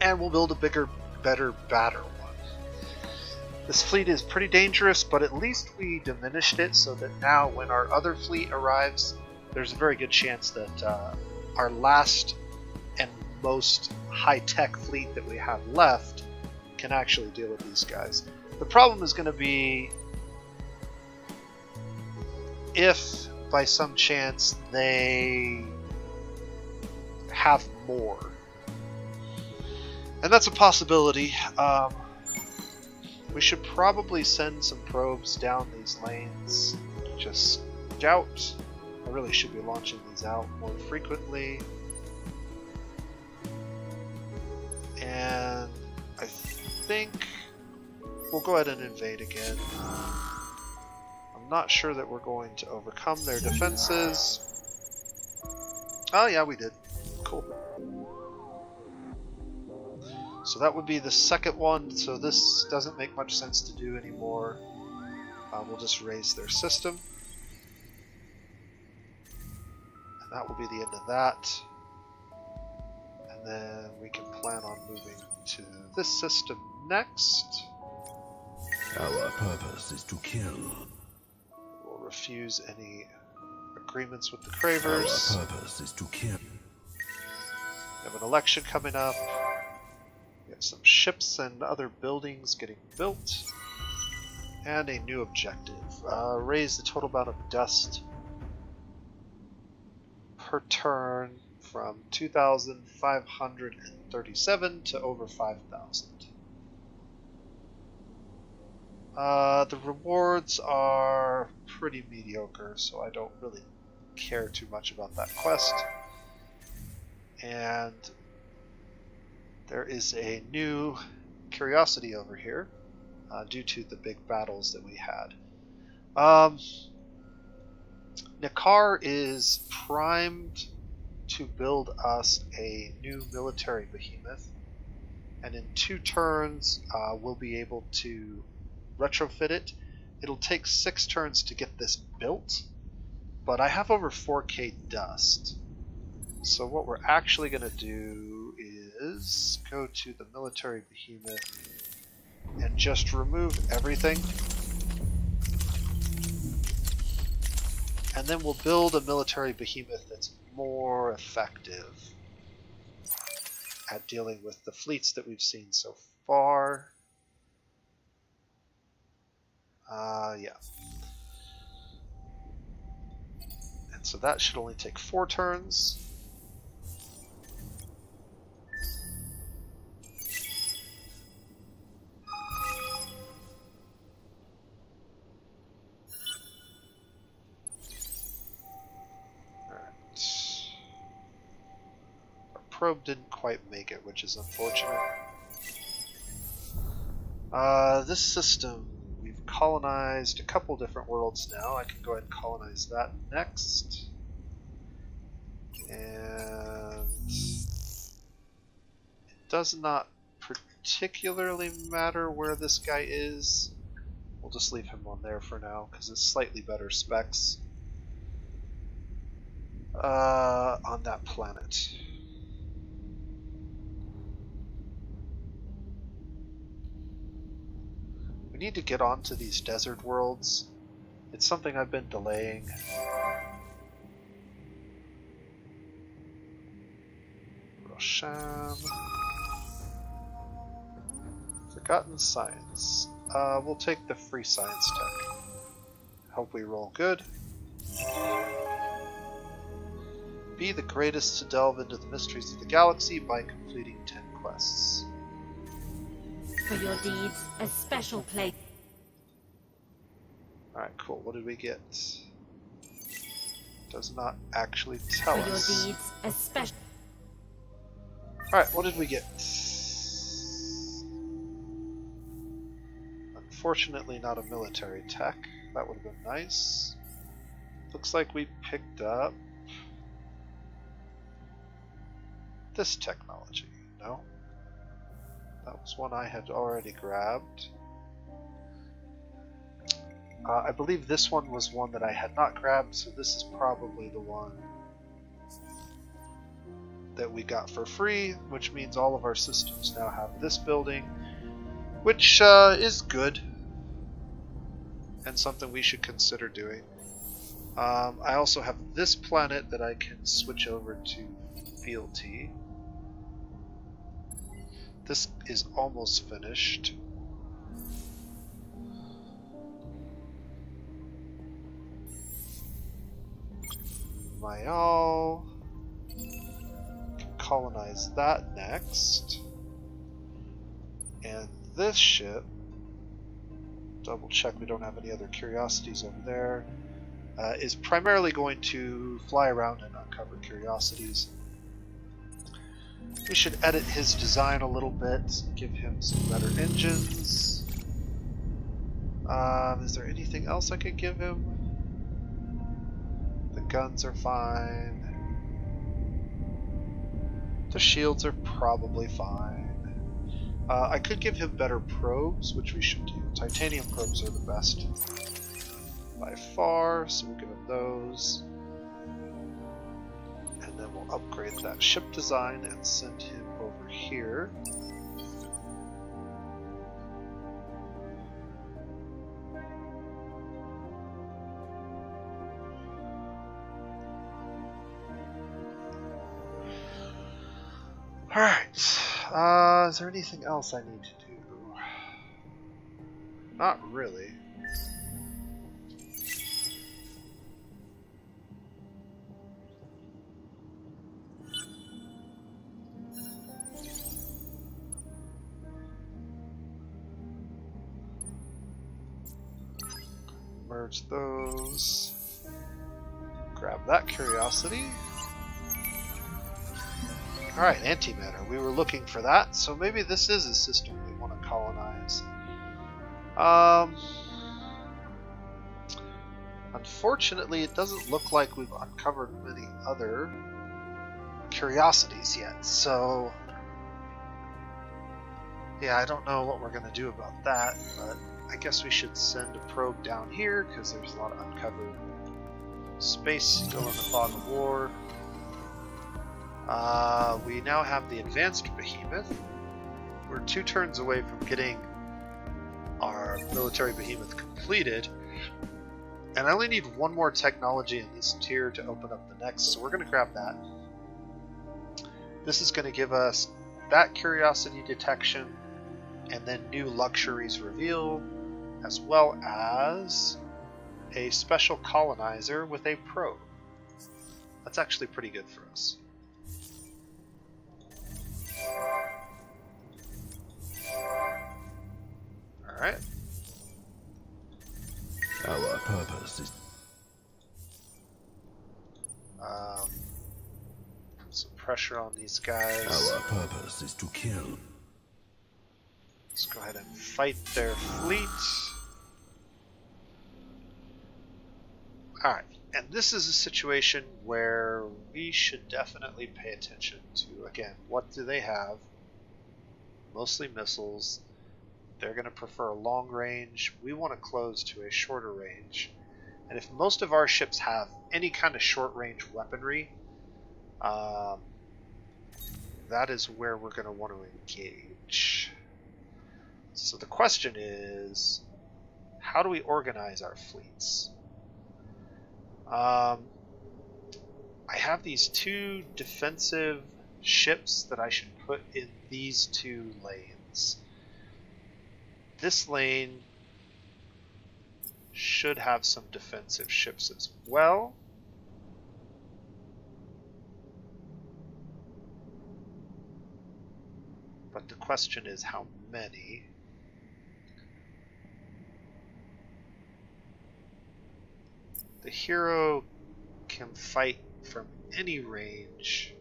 And we'll build a bigger, better, badder one. This fleet is pretty dangerous, but at least we diminished it so that now when our other fleet arrives, there's a very good chance that our last and most high-tech fleet that we have left can actually deal with these guys. The problem is going to be if by some chance they have more. And that's a possibility. We should probably send some probes down these lanes. Just scout. I really should be launching these out more frequently. And I think we'll go ahead and invade again. I'm not sure that we're going to overcome their defenses. Oh yeah, we did. Cool. So that would be the second one, so this doesn't make much sense to do anymore. We'll just raise their system. And that will be the end of that. And then we can plan on moving to this system next. Our purpose is to kill. We'll refuse any agreements with the Cravers. Our purpose is to kill. We have an election coming up. We have some ships and other buildings getting built. And a new objective. Raise the total amount of dust per turn from 2,537 to over 5,000. The rewards are pretty mediocre, so I don't really care too much about that quest. And there is a new curiosity over here due to the big battles that we had. Nakar is primed to build us a new military behemoth, and in 2 turns we'll be able to retrofit it. It'll take 6 turns to get this built, but I have over 4k dust. So what we're actually going to do is go to the military behemoth and just remove everything. And then we'll build a military behemoth that's more effective at dealing with the fleets that we've seen so far. Yeah. And so that should only take 4 turns. Probe didn't quite make it, which is unfortunate. This system, we've colonized a couple different worlds now. I can go ahead and colonize that next. And it does not particularly matter where this guy is. We'll just leave him on there for now, because it's slightly better specs on that planet. We need to get onto these desert worlds It's something I've been delaying. Roshan. Forgotten Science. We'll take the free science tech. Hope we roll good. Be the greatest to delve into the mysteries of the galaxy by completing 10 quests. For your deeds, a special place. Alright, cool. What did we get? Does not actually tell For your us. deeds, a special. Alright, what did we get? Unfortunately, not a military tech. That would have been nice. Looks like we picked up this technology. No? That was one I had already grabbed. I believe this one was one that I had not grabbed, so this is probably the one that we got for free, which means all of our systems now have this building, which is good and something we should consider doing. I also have this planet that I can switch over to fealty. This is almost finished. Mayal. Can colonize that next. And this ship, double check we don't have any other curiosities over there, is primarily going to fly around and uncover curiosities. We should edit his design a little bit, give him some better engines. Is there anything else I could give him? The guns are fine. The shields are probably fine. I could give him better probes, which we should do. Titanium probes are the best by far, so we'll give him those. And then we'll upgrade that ship design and send him over here. Alright, is there anything else I need to do? Not really. Merge those. Grab that curiosity. Alright, antimatter. We were looking for that, so maybe this is a system we want to colonize. Unfortunately, it doesn't look like we've uncovered many other curiosities yet, so yeah, I don't know what we're going to do about that, but I guess we should send a probe down here, because there's a lot of uncovered space still in the fog of war. We now have the advanced behemoth. We're 2 turns away from getting our military behemoth completed, and I only need 1 more technology in this tier to open up the next, so we're going to grab that. This is going to give us that curiosity detection and then new luxuries revealed, as well as a special colonizer with a probe. That's actually pretty good for us. Alright. Our purpose is... Put some pressure on these guys. Our purpose is to kill. Let's go ahead and fight their fleet. Alright, and this is a situation where we should definitely pay attention to, again, what do they have? Mostly missiles. They're going to prefer a long range. We want to close to a shorter range. And if most of our ships have any kind of short range weaponry, that is where we're going to want to engage. So the question is, how do we organize our fleets? I have these 2 defensive ships that I should put in these 2 lanes. This lane should have some defensive ships as well. But the question is how many? The hero can fight from any range,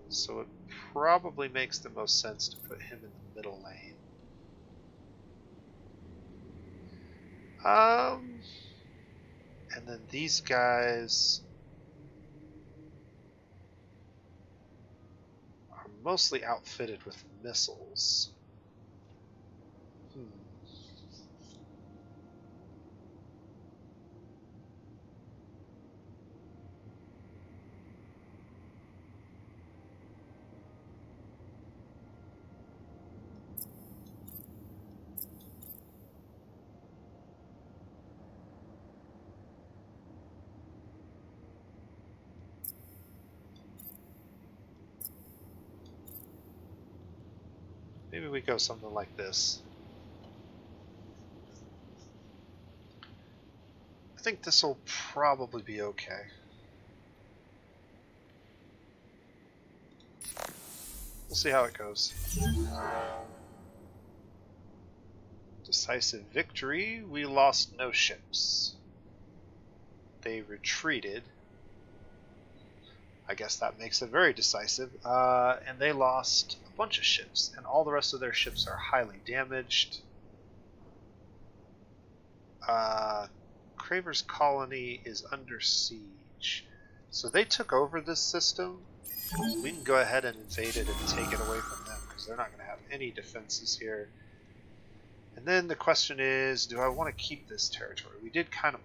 so it probably makes the most sense to put him in the middle lane. And then these guys are mostly outfitted with missiles. Maybe we go something like this. I think this will probably be okay. We'll see how it goes. Decisive victory. We lost no ships. They retreated. I guess that makes it very decisive. And they lost a bunch of ships, and all the rest of their ships are highly damaged. Craver's colony is under siege. So they took over this system. We can go ahead and invade it and take it away from them, because they're not going to have any defenses here. And then the question is, do I want to keep this territory? We did kind of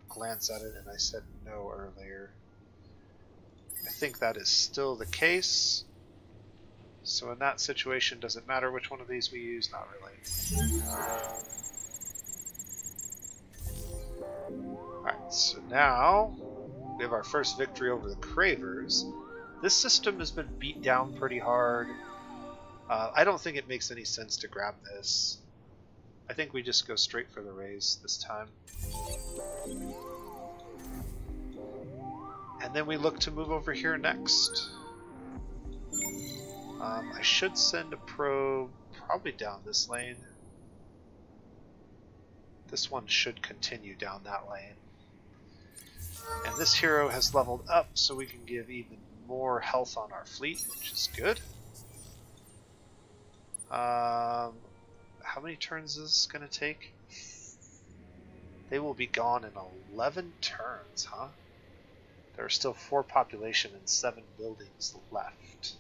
glance at it, and I said no earlier. I think that is still the case. So in that situation, does it matter which one of these we use? Not really. Alright, so now we have our first victory over the Cravers. This system has been beat down pretty hard. I don't think it makes any sense to grab this. I think we just go straight for the raise this time. And then we look to move over here next. I should send a probe probably down this lane. This one should continue down that lane. And this hero has leveled up, so we can give even more health on our fleet, which is good. How many turns is this going to take? They will be gone in 11 turns, huh? There are still 4 population and 7 buildings left.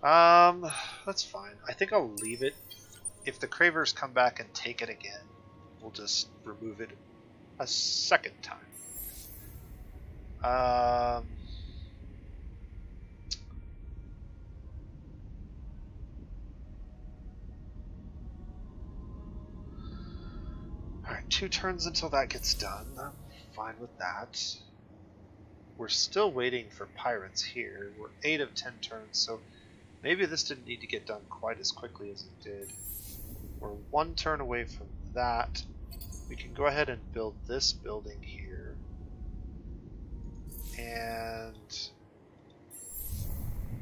That's fine. I think I'll leave it. If the Cravers come back and take it again, we'll just remove it a second time. Alright, 2 turns until that gets done. I'm fine with that. We're still waiting for pirates here. We're 8 of 10 turns, so maybe this didn't need to get done quite as quickly as it did. We're 1 turn away from that. We can go ahead and build this building here. And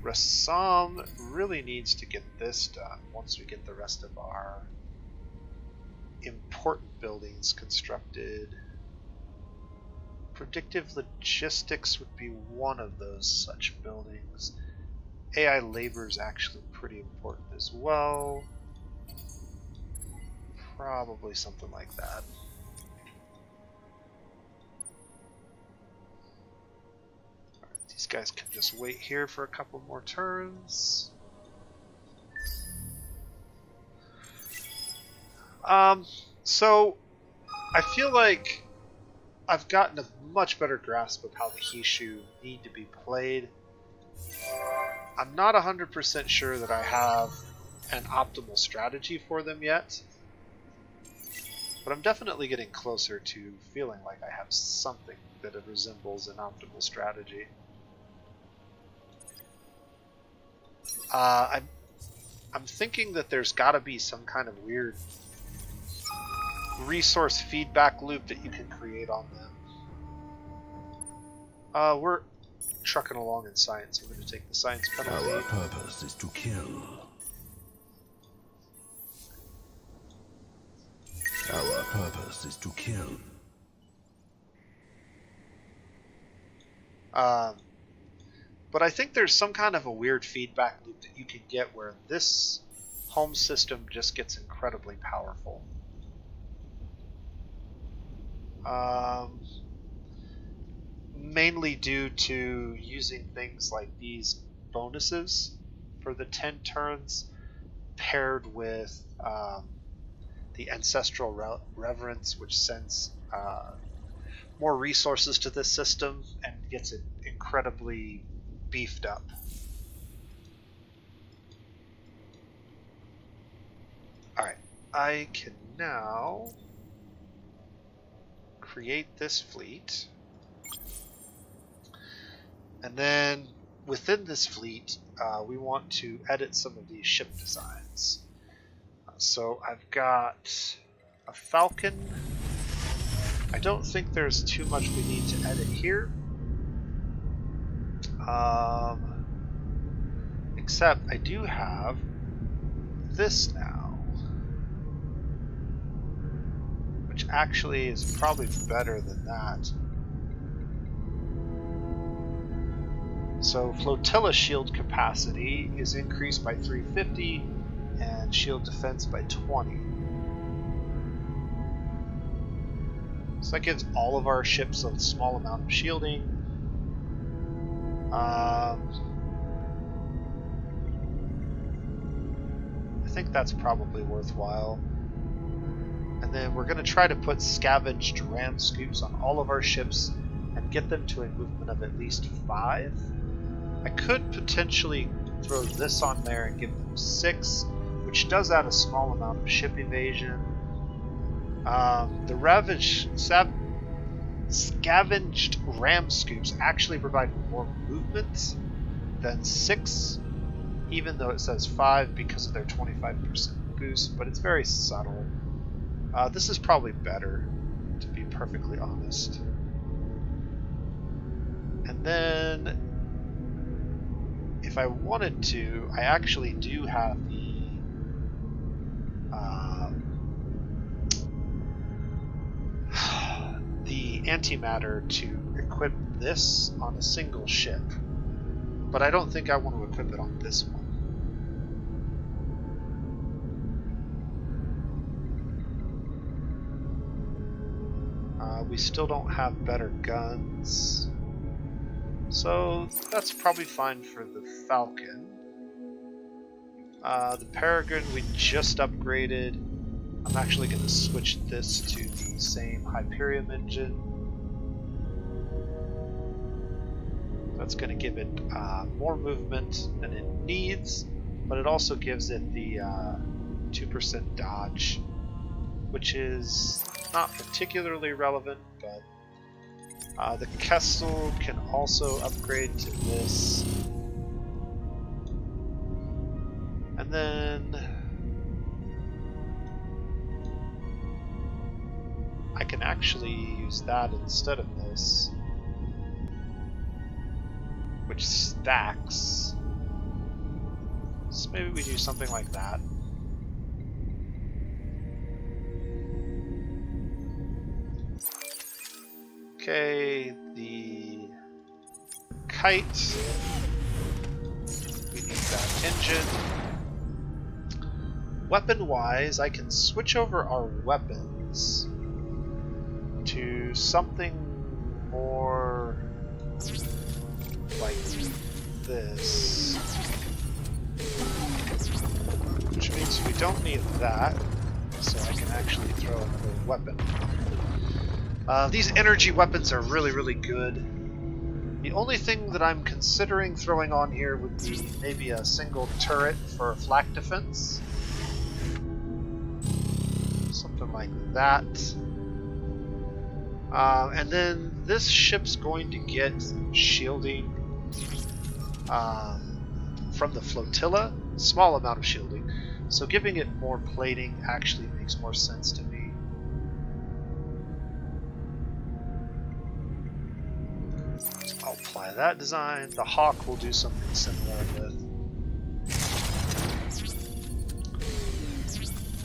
Rassam really needs to get this done once we get the rest of our important buildings constructed. Predictive logistics would be one of those such buildings. AI labor is actually pretty important as well. Probably something like that. Alright, these guys can just wait here for a couple more turns. So I feel like I've gotten a much better grasp of how the Hissho need to be played. I'm not 100% sure that I have an optimal strategy for them yet. But I'm definitely getting closer to feeling like I have something that resembles an optimal strategy. I'm thinking that there's got to be some kind of weird resource feedback loop that you can create on them. We're trucking along in science. I'm going to take the science penalty. Our purpose is to kill. Our purpose is to kill. But I think there's some kind of a weird feedback loop that you can get where this home system just gets incredibly powerful. Mainly due to using things like these bonuses for the 10 turns paired with the Ancestral Reverence, which sends more resources to this system and gets it incredibly beefed up. Alright, I can now create this fleet. And then within this fleet, we want to edit some of these ship designs. So I've got a Falcon. I don't think there's too much we need to edit here. Except I do have this now, which actually is probably better than that. So flotilla shield capacity is increased by 350 and shield defense by 20. So that gives all of our ships a small amount of shielding. I think that's probably worthwhile. And then we're going to try to put scavenged ram scoops on all of our ships and get them to a movement of at least 5. I could potentially throw this on there and give them 6, which does add a small amount of ship evasion. The scavenged ram scoops actually provide more movement than 6, even though it says 5 because of their 25% boost, but it's very subtle. This is probably better, to be perfectly honest. And then, if I wanted to, I actually do have the antimatter to equip this on a single ship, but I don't think I want to equip it on this one. We still don't have better guns, so that's probably fine for the Falcon. The Peregrine we just upgraded. I'm actually going to switch this to the same Hyperion engine. That's going to give it more movement than it needs, but it also gives it the 2% dodge, which is not particularly relevant, but the Kessel can also upgrade to this. And then I can actually use that instead of this, which stacks. So maybe we do something like that. Okay, the kite. We need that engine. Weapon-wise, I can switch over our weapons to something more like this, which means we don't need that, so I can actually throw another weapon. These energy weapons are really, really good. The only thing that I'm considering throwing on here would be maybe a single turret for flak defense. something like that. And then this ship's going to get shielding from the flotilla, small amount of shielding. So giving it more plating actually makes more sense to me. So I'll apply that design. The Hawk will do something similar with.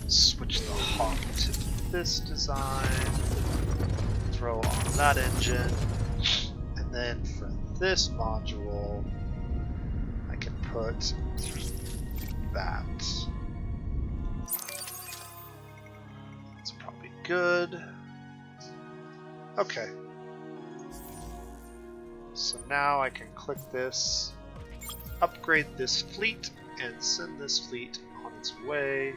Switch the Hawk to this design. Throw on that engine. And then for this module, I can put that. That's probably good. Okay. So now I can click this, upgrade this fleet, and send this fleet on its way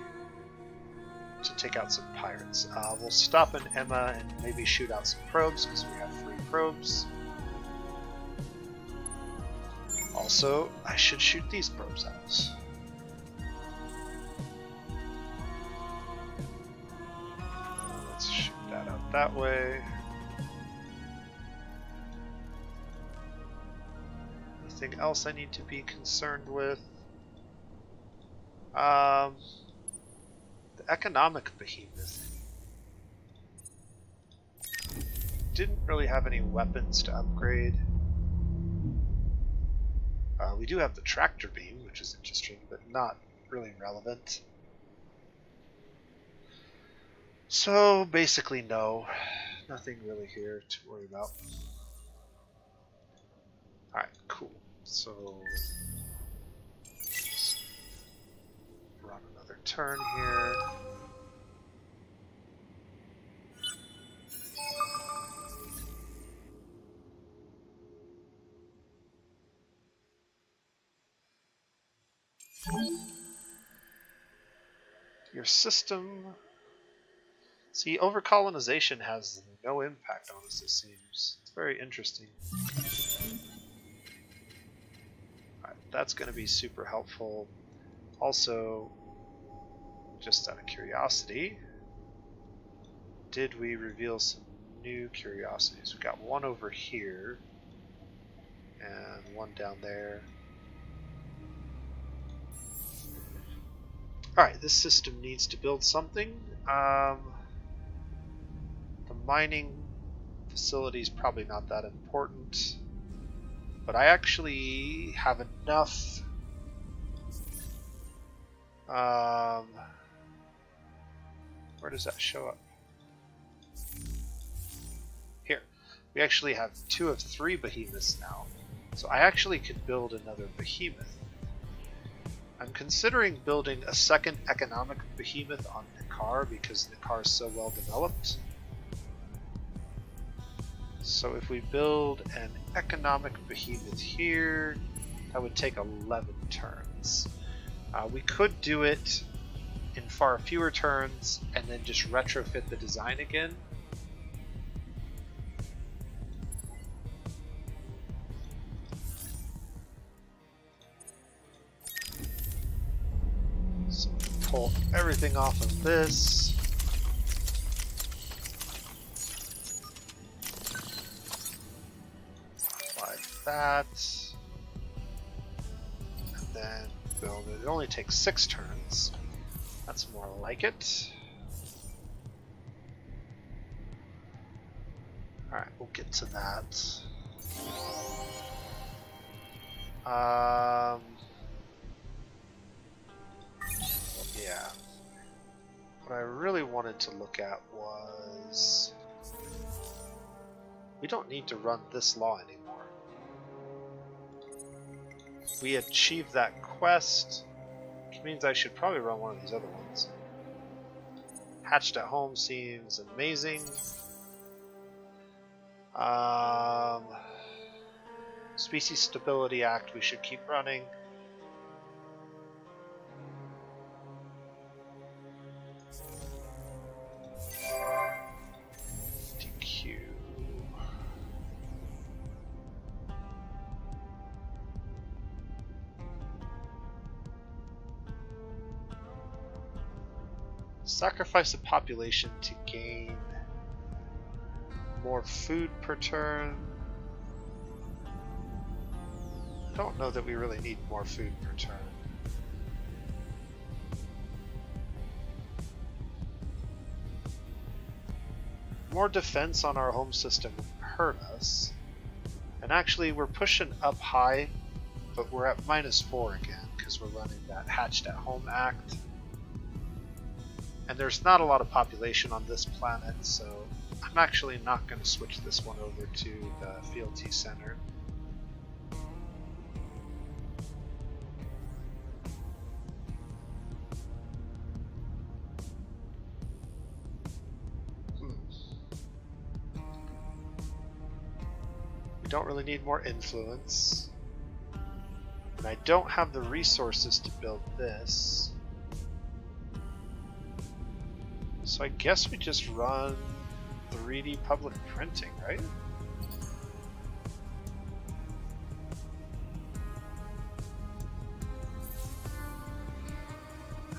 to take out some pirates. We'll stop in Emma and maybe shoot out some probes because we have free probes. Also, I should shoot these probes out. Let's shoot that out that way. Anything else I need to be concerned with? The economic behemoth didn't really have any weapons to upgrade. We do have the tractor beam, which is interesting, but not really relevant. So basically no, nothing really here to worry about. Alright, cool. So run another turn here. Your system. See, overcolonization has no impact on us, it seems. It's very interesting. Alright, that's going to be super helpful. Also, just out of curiosity, did we reveal some new curiosities? We got one over here, and one down there. Alright, this system needs to build something. The mining facility is probably not that important, but I actually have enough where does that show up? Here. We actually have 2 of 3 behemoths now, so I actually could build another behemoth. I'm considering building a second economic behemoth on Nikkar because Nikkar is so well developed. So if we build an economic behemoth here, that would take 11 turns. We could do it in far fewer turns and then just retrofit the design again. So pull everything off of this. Like that. And then build it. It only takes 6 turns. That's more like it. Alright, we'll get to that. Yeah. What I really wanted to look at was... we don't need to run this law anymore. We achieved that quest, which means I should probably run one of these other ones. Hatched at Home seems amazing. Species Stability Act we should keep running. DQ. Sacrifice a population to gain more food per turn. Don't know that we really need more food per turn. More defense on our home system would hurt us. And actually we're pushing up high, but we're at -4 again because we're running that Hatched at Home Act. And there's not a lot of population on this planet, so I'm actually not going to switch this one over to the Fealty Center. We don't really need more influence. And I don't have the resources to build this. So I guess we just run 3D public printing, right?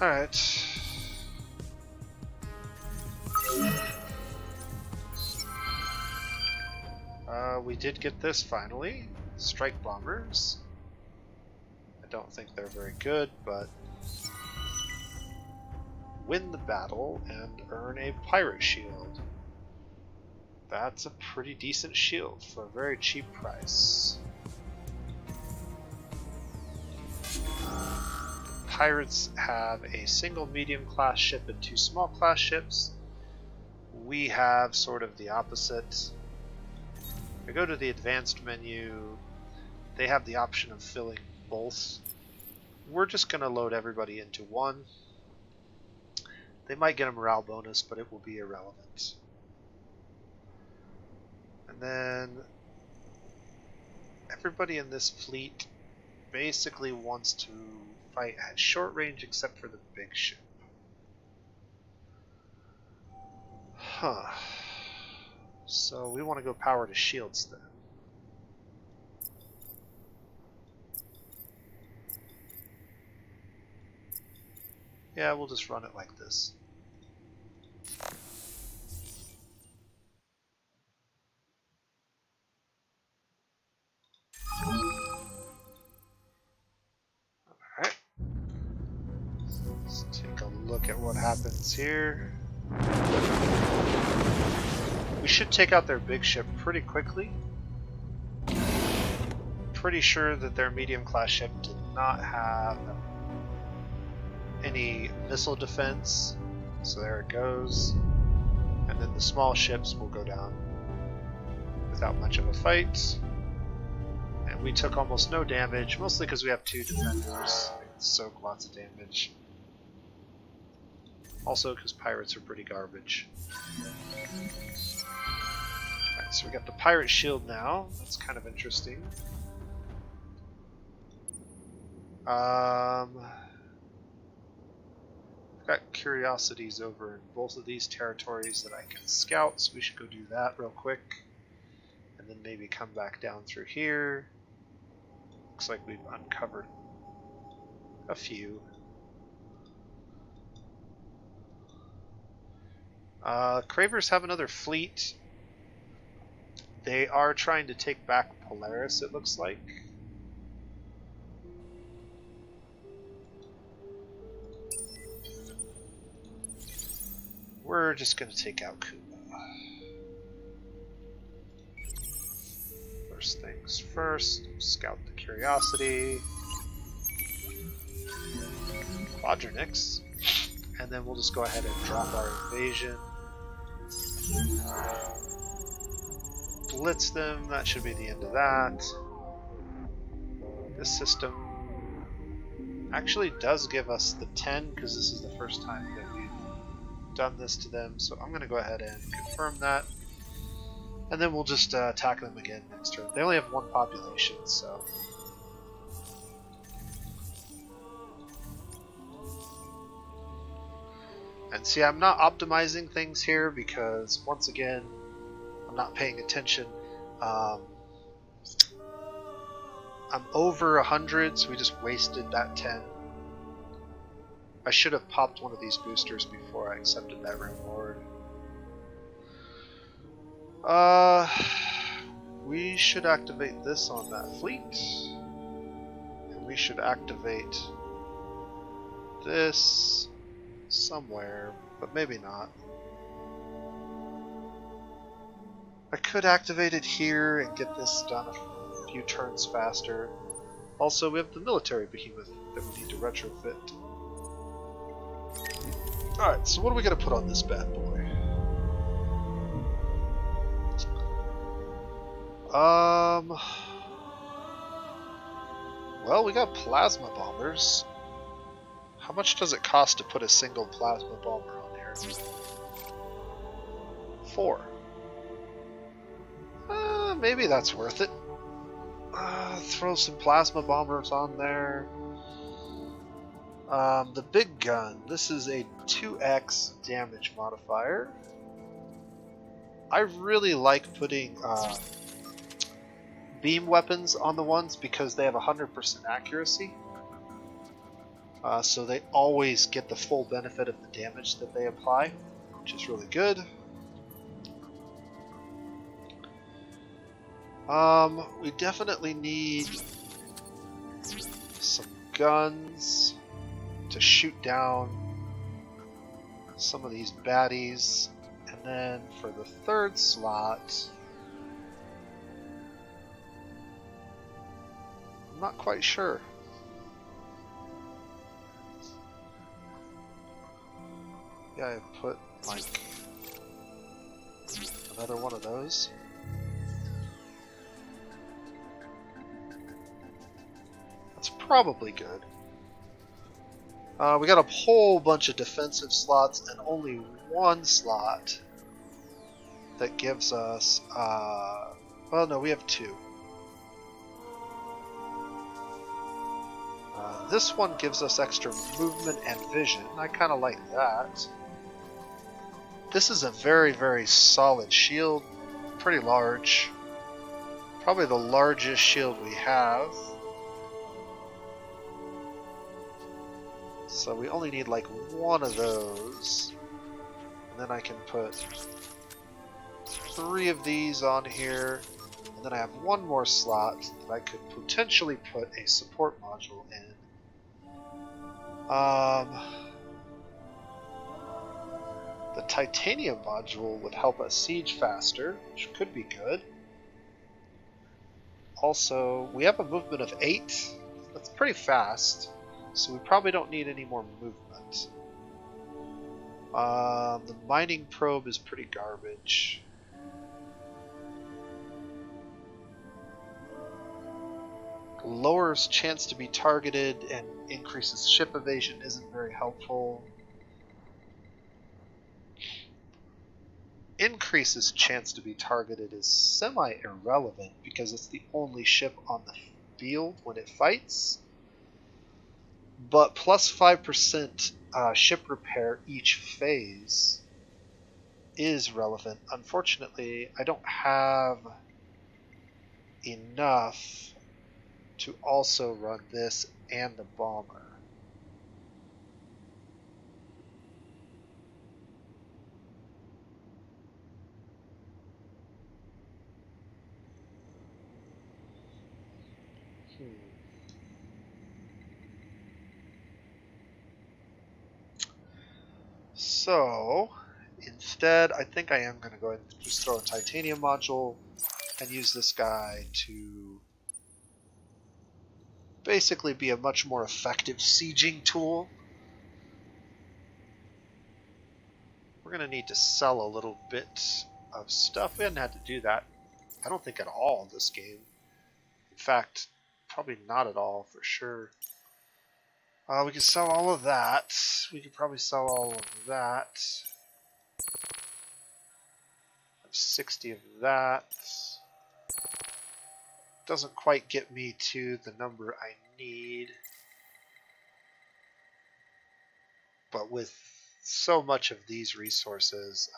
Alright. We did get this finally. Strike bombers. I don't think they're very good, but win the battle and earn a pirate shield. That's a pretty decent shield for a very cheap price. Pirates have a single medium class ship and 2 small class ships. We have sort of the opposite. If I go to the advanced menu, they have the option of filling both. We're just going to load everybody into one. They might get a morale bonus, but it will be irrelevant. And then everybody in this fleet basically wants to fight at short range except for the big ship. Huh. So we want to go power to shields then. Yeah, we'll just run it like this. Alright. Let's take a look at what happens here. We should take out their big ship pretty quickly. Pretty sure that their medium class ship did not have any missile defense, so there it goes. And then the small ships will go down without much of a fight. And we took almost no damage, mostly because we have 2 defenders. They can soak lots of damage. Also because pirates are pretty garbage. Alright, so we got the pirate shield now. That's kind of interesting. I've got curiosities over in both of these territories that I can scout, so we should go do that real quick. And then maybe come back down through here. Looks like we've uncovered a few. Cravers have another fleet. They are trying to take back Polaris, it looks like. We're just going to take out KUMA. First things first, scout the Curiosity. Quadronix. And then we'll just go ahead and drop our invasion. Blitz them, that should be the end of that. This system actually does give us the 10 because this is the first time that we've done this to them, so I'm going to go ahead and confirm that. And then we'll just attack them again next turn. They only have 1 population, so. And see, I'm not optimizing things here because, once again, I'm not paying attention. I'm over 100, so we just wasted that 10. I should have popped one of these boosters before I accepted that reward. We should activate this on that fleet. And we should activate this somewhere, but maybe not. I could activate it here and get this done a few turns faster. Also, we have the military behemoth that we need to retrofit. Alright, so what are we going to put on this bad boy? Well, we got plasma bombers. How much does it cost to put a single plasma bomber on here? 4. Maybe that's worth it. Throw some plasma bombers on there. The big gun. This is a 2x damage modifier. I really like putting beam weapons on the ones because they have 100% accuracy. So they always get the full benefit of the damage that they apply, which is really good. We definitely need some guns to shoot down some of these baddies. And then for the third slot, I'm not quite sure. Yeah, I put like another one of those. That's probably good. We got a whole bunch of defensive slots and only one slot that gives us, well, no, we have 2. This one gives us extra movement and vision. I kind of like that. This is a very, very solid shield. Pretty large. Probably the largest shield we have. So we only need like one of those. And then I can put 3 of these on here. And then I have one more slot that I could potentially put a support module in. The titanium module would help us siege faster, which could be good. Also, we have a movement of 8. That's pretty fast, so we probably don't need any more movement. The mining probe is pretty garbage. Lowers chance to be targeted and increases ship evasion isn't very helpful. Increases chance to be targeted is semi-irrelevant because it's the only ship on the field when it fights. But plus 5% ship repair each phase is relevant. Unfortunately, I don't have enough to also run this and the bomber. So, instead, I think I am going to go ahead and just throw a titanium module and use this guy to basically be a much more effective sieging tool. We're going to need to sell a little bit of stuff. We hadn't had to do that, I don't think, at all in this game. In fact, probably not at all for sure. We can sell all of that. We could probably sell all of that. 60 of that. Doesn't quite get me to the number I need. But with so much of these resources,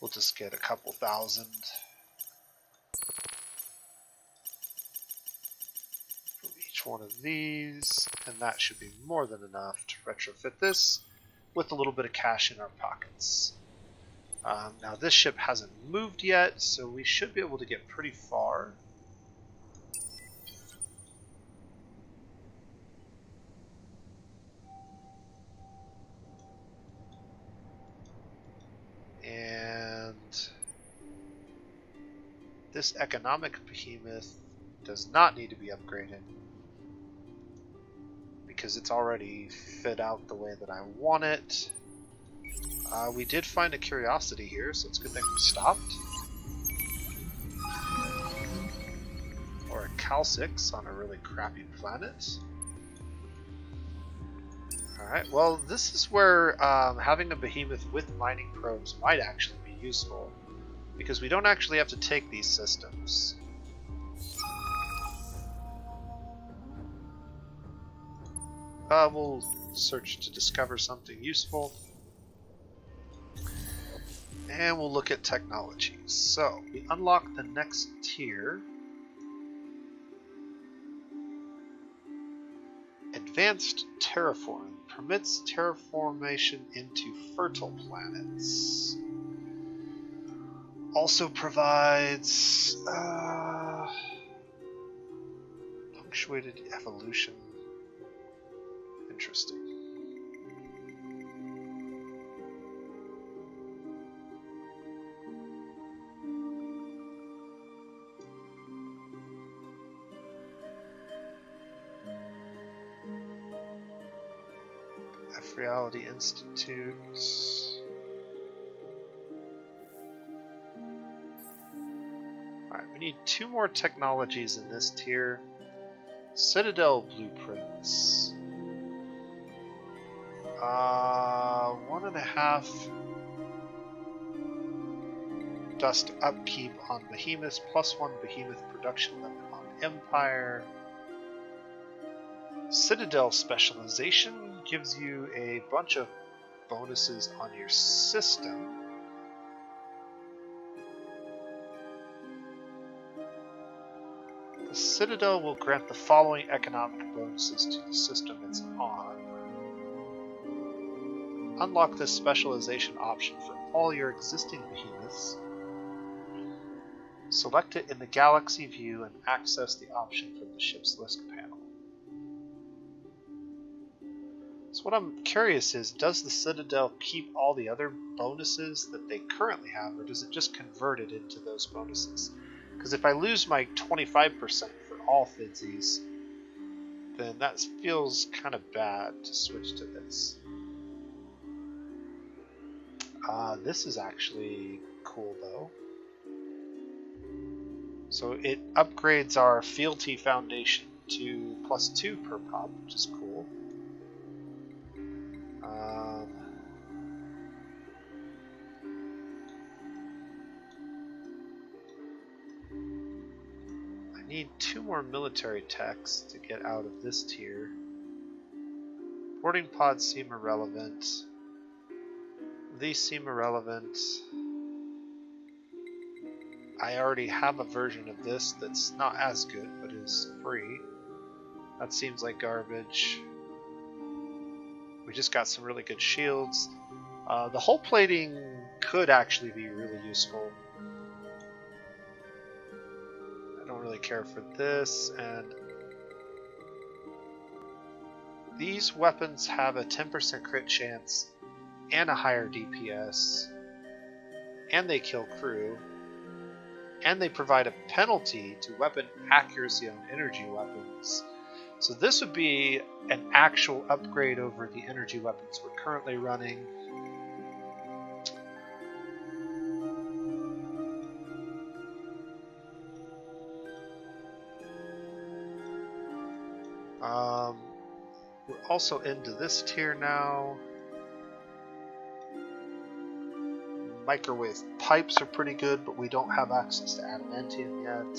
we'll just get a couple thousand. From each for one of these, and that should be more than enough to retrofit this with a little bit of cash in our pockets. Now this ship hasn't moved yet, so we should be able to get pretty far. And this economic behemoth does not need to be upgraded because it's already fit out the way that I want it. We did find a curiosity here, so it's a good thing we stopped. Or a Calcix on a really crappy planet. Alright, well this is where having a behemoth with mining probes might actually be useful, because we don't actually have to take these systems. We'll search to discover something useful. And we'll look at technologies. So, we unlock the next tier. Advanced Terraforming permits terraformation into fertile planets. Also provides punctuated evolution. Interesting. Reality Institute. Alright, we need 2 more technologies in this tier. Citadel blueprints. 1.5 dust upkeep on Behemoths, +1 Behemoth production limit on Empire. Citadel specialization gives you a bunch of bonuses on your system. The Citadel will grant the following economic bonuses to the system it's on. Unlock this specialization option for all your existing behemoths. Select it in the galaxy view and access the option from the ship's list panel. So what I'm curious is, does the Citadel keep all the other bonuses that they currently have, or does it just convert it into those bonuses? Because if I lose my 25% for all Fidsies, then that feels kind of bad to switch to this. This is actually cool though. So it upgrades our fealty foundation to +2 per pop, which is cool. I need 2 more military techs to get out of this tier. Boarding pods seem irrelevant. These seem irrelevant. I already have a version of this that's not as good, but is free. That seems like garbage. We just got some really good shields. The hull plating could actually be really useful. I don't really care for this, and these weapons have a 10% crit chance and a higher DPS, and they kill crew, and they provide a penalty to weapon accuracy on energy weapons. So this would be an actual upgrade over the energy weapons we're currently running. We're also into this tier now. Microwave pipes are pretty good, but we don't have access to adamantium yet.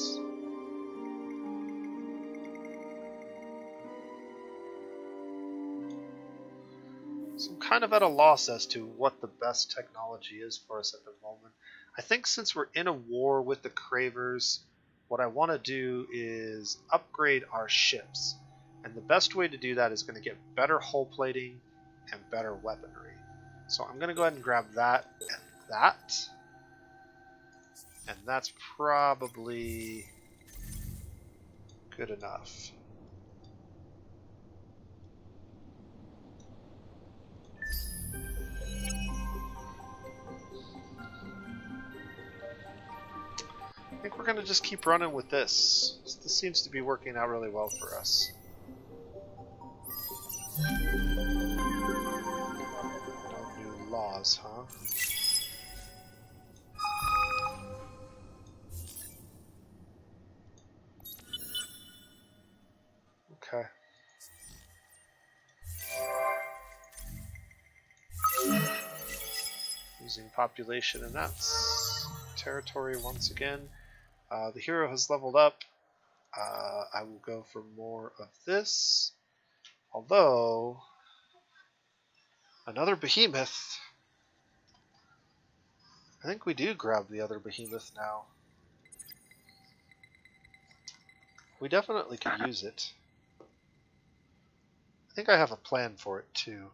So I'm kind of at a loss as to what the best technology is for us at the moment. I think since we're in a war with the Cravers, what I want to do is upgrade our ships. And the best way to do that is going to get better hull plating and better weaponry. So I'm going to go ahead and grab that and that. And that's probably good enough. I think we're going to just keep running with this. This seems to be working out really well for us. No new laws, huh? Okay. Losing population, and that's territory once again. The hero has leveled up. I will go for more of this. Although, another behemoth. I think we do grab the other behemoth now. We definitely could use it. I think I have a plan for it too.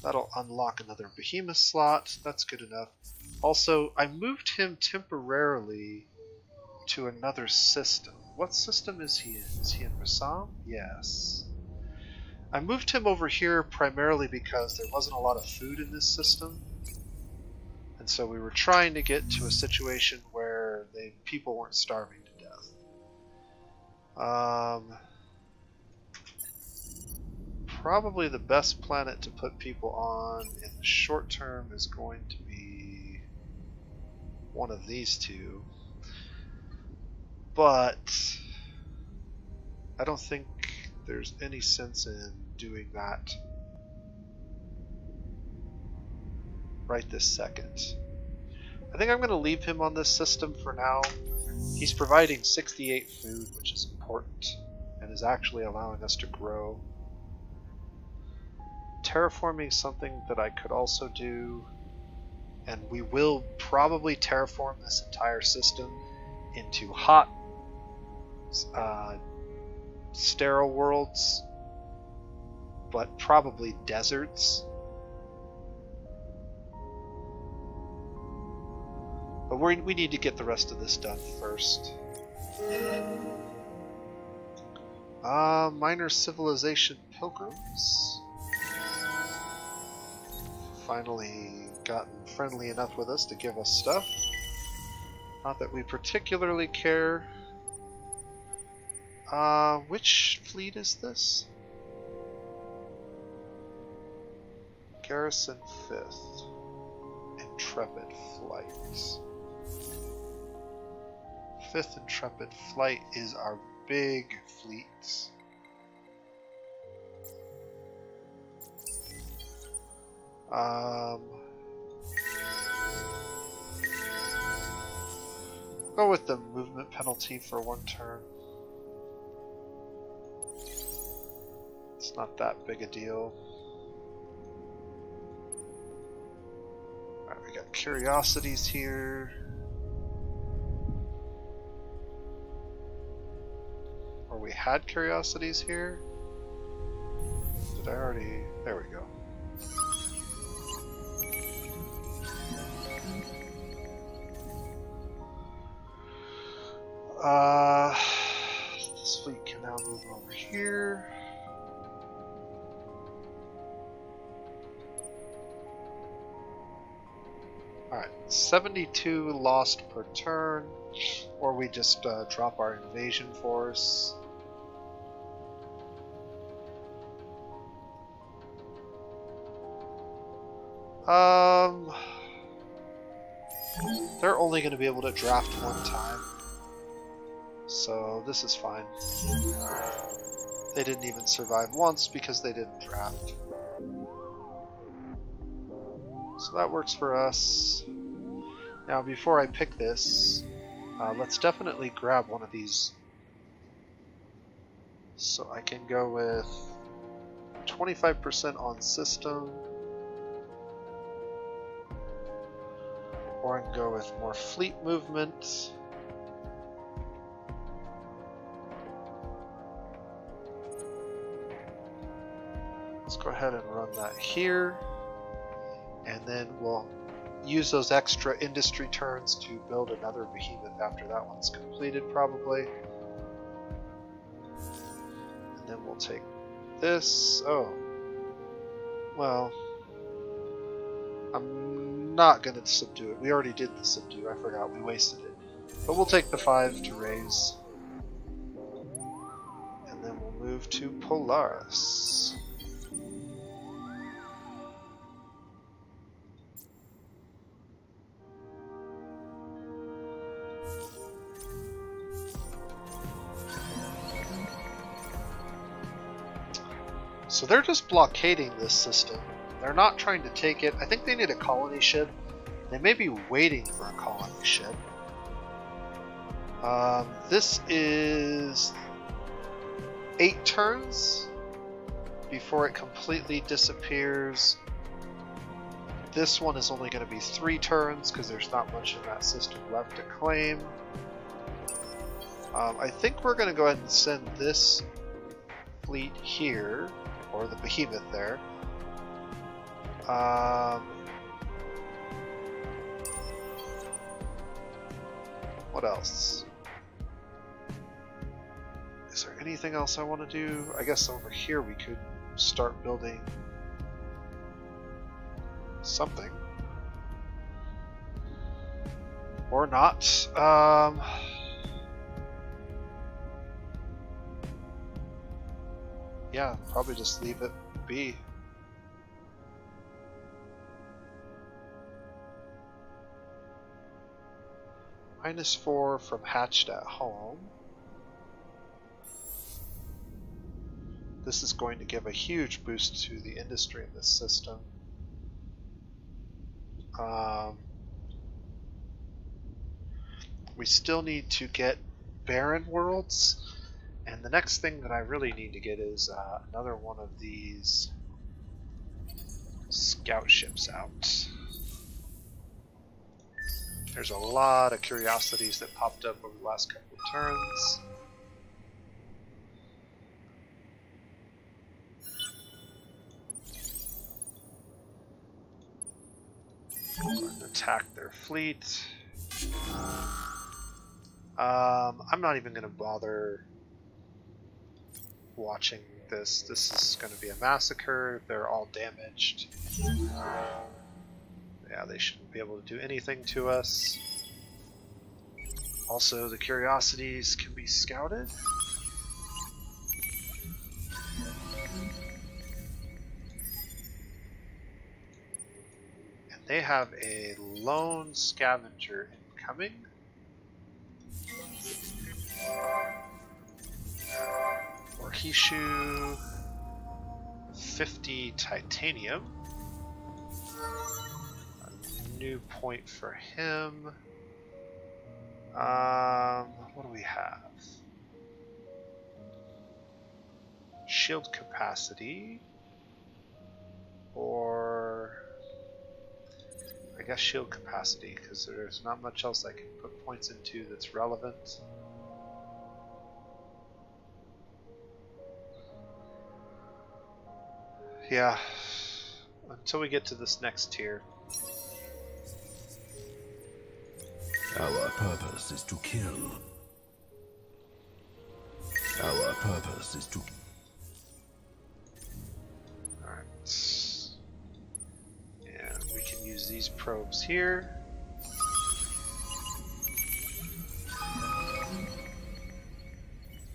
That'll unlock another behemoth slot. That's good enough. Also, I moved him temporarily to another system. What system is he in? Is he in Rasam? Yes. I moved him over here primarily because there wasn't a lot of food in this system. And so we were trying to get to a situation where people weren't starving to death. Probably the best planet to put people on in the short term is going to be one of these two. But I don't think there's any sense in doing that right this second. I think I'm going to leave him on this system for now. He's providing 68 food, which is important, and is actually allowing us to grow. Terraforming something that I could also do, and we will probably terraform this entire system into hot, sterile worlds, but probably deserts. But we need to get the rest of this done first. Minor civilization pilgrims. Finally gotten friendly enough with us to give us stuff. Not that we particularly care. Which fleet is this? Garrison 5th. Intrepid Flight. 5th Intrepid Flight is our big fleet. Go with the movement penalty for 1 turn. It's not that big a deal. Alright, we got curiosities here. Or we had curiosities here? Did I already... There we go. This fleet can now move over here. Alright, 72 lost per turn, or we just drop our invasion force. They're only going to be able to draft 1 time. So this is fine. They didn't even survive once because they didn't draft. So that works for us. Now before I pick this, let's definitely grab one of these. So I can go with 25% on system. Or I can go with more fleet movement. ahead and run that here, and then we'll use those extra industry turns to build another behemoth after that one's completed, probably. And then we'll take this. Oh, well, I'm not going to subdue it. We already did the subdue. I forgot. We wasted it. But we'll take the 5 to raise. And then we'll move to Polaris. So they're just blockading this system. They're not trying to take it. I think they need a colony ship. They may be waiting for a colony ship. This is 8 turns before it completely disappears. This one is only going to be 3 turns because there's not much in that system left to claim. I think we're going to go ahead and send this fleet here, or the behemoth there. What else? Is there anything else I want to do? I guess over here we could start building something. Or not. Yeah, probably just leave it be. -4 from hatched at home. This is going to give a huge boost to the industry in this system. We still need to get barren worlds, and the next thing that I really need to get is another one of these scout ships out. There's a lot of curiosities that popped up over the last couple of turns. Going to attack their fleet. I'm not even going to bother watching this. This is going to be a massacre. They're all damaged. Yeah, they shouldn't be able to do anything to us. Also, the curiosities can be scouted. And they have a lone scavenger incoming. Or Hissho, 50 titanium. A new point for him. What do we have? Shield capacity. Or I guess shield capacity, because there's not much else I can put points into that's relevant. Yeah, until we get to this next tier. Our purpose is to kill. Our purpose is to... Alright. And we can use these probes here.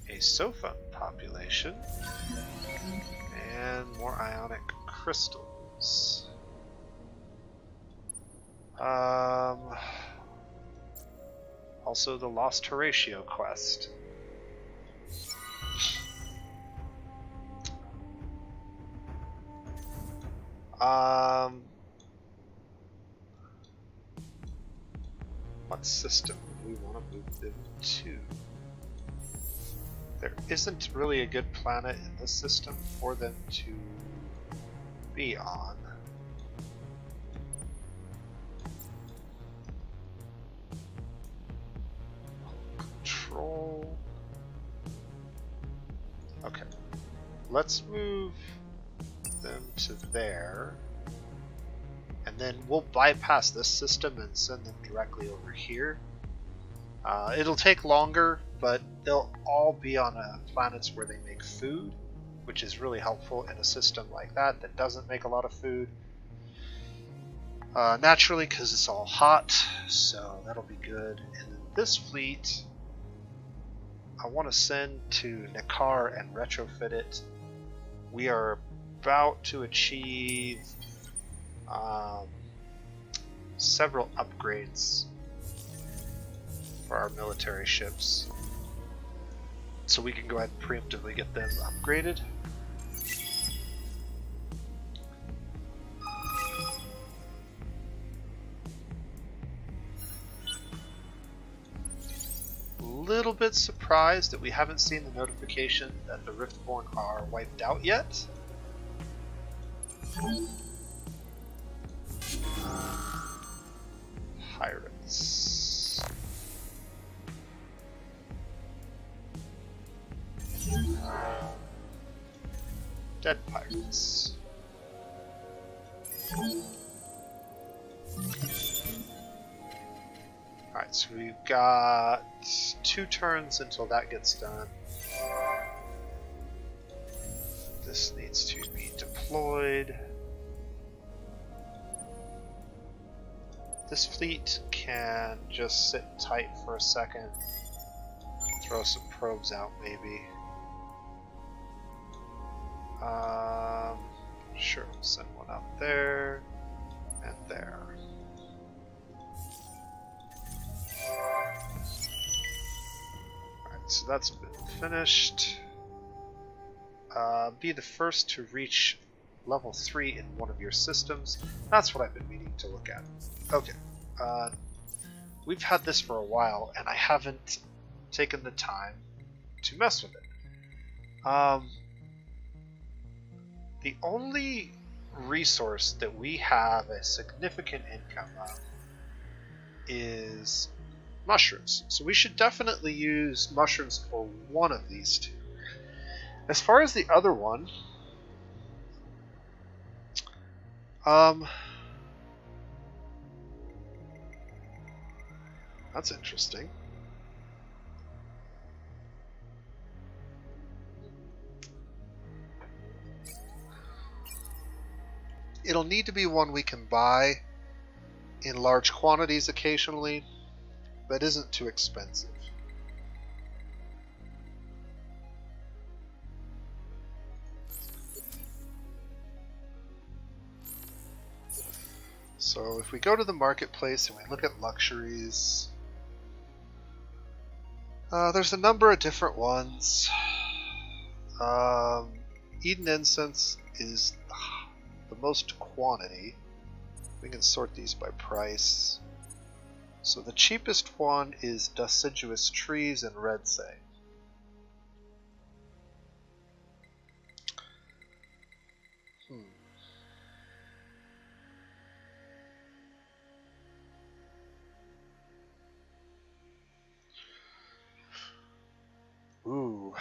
A sofa population. And more ionic crystals. Also the Lost Horatio quest. What system do we want to move them to? There isn't really a good planet in this system for them to be on. Control. Okay. Let's move them to there. And then we'll bypass this system and send them directly over here. It'll take longer, but they'll all be on planets where they make food, which is really helpful in a system like that that doesn't make a lot of food. Naturally, because it's all hot, so that'll be good. And then this fleet, I want to send to Nekar and retrofit it. We are about to achieve several upgrades for our military ships, so we can go ahead and preemptively get them upgraded. Little bit surprised that we haven't seen the notification that the Riftborn are wiped out yet. Pirates. Dead pirates. Alright, so we've got 2 turns until that gets done. This needs to be deployed. This fleet can just sit tight for a second. Throw some probes out, maybe. Sure, we'll send one out there and there. Alright, so that's been finished. Be the first to reach level 3 in one of your systems. That's what I've been meaning to look at. Okay. We've had this for a while, and I haven't taken the time to mess with it. The only resource that we have a significant income of is mushrooms. So we should definitely use mushrooms for one of these two. As far as the other one, that's interesting. It'll need to be one we can buy in large quantities occasionally, but isn't too expensive. So if we go to the marketplace and we look at luxuries, there's a number of different ones. Eden Incense is the most quantity. We can sort these by price. So the cheapest one is Deciduous Trees and Red Say. Ooh,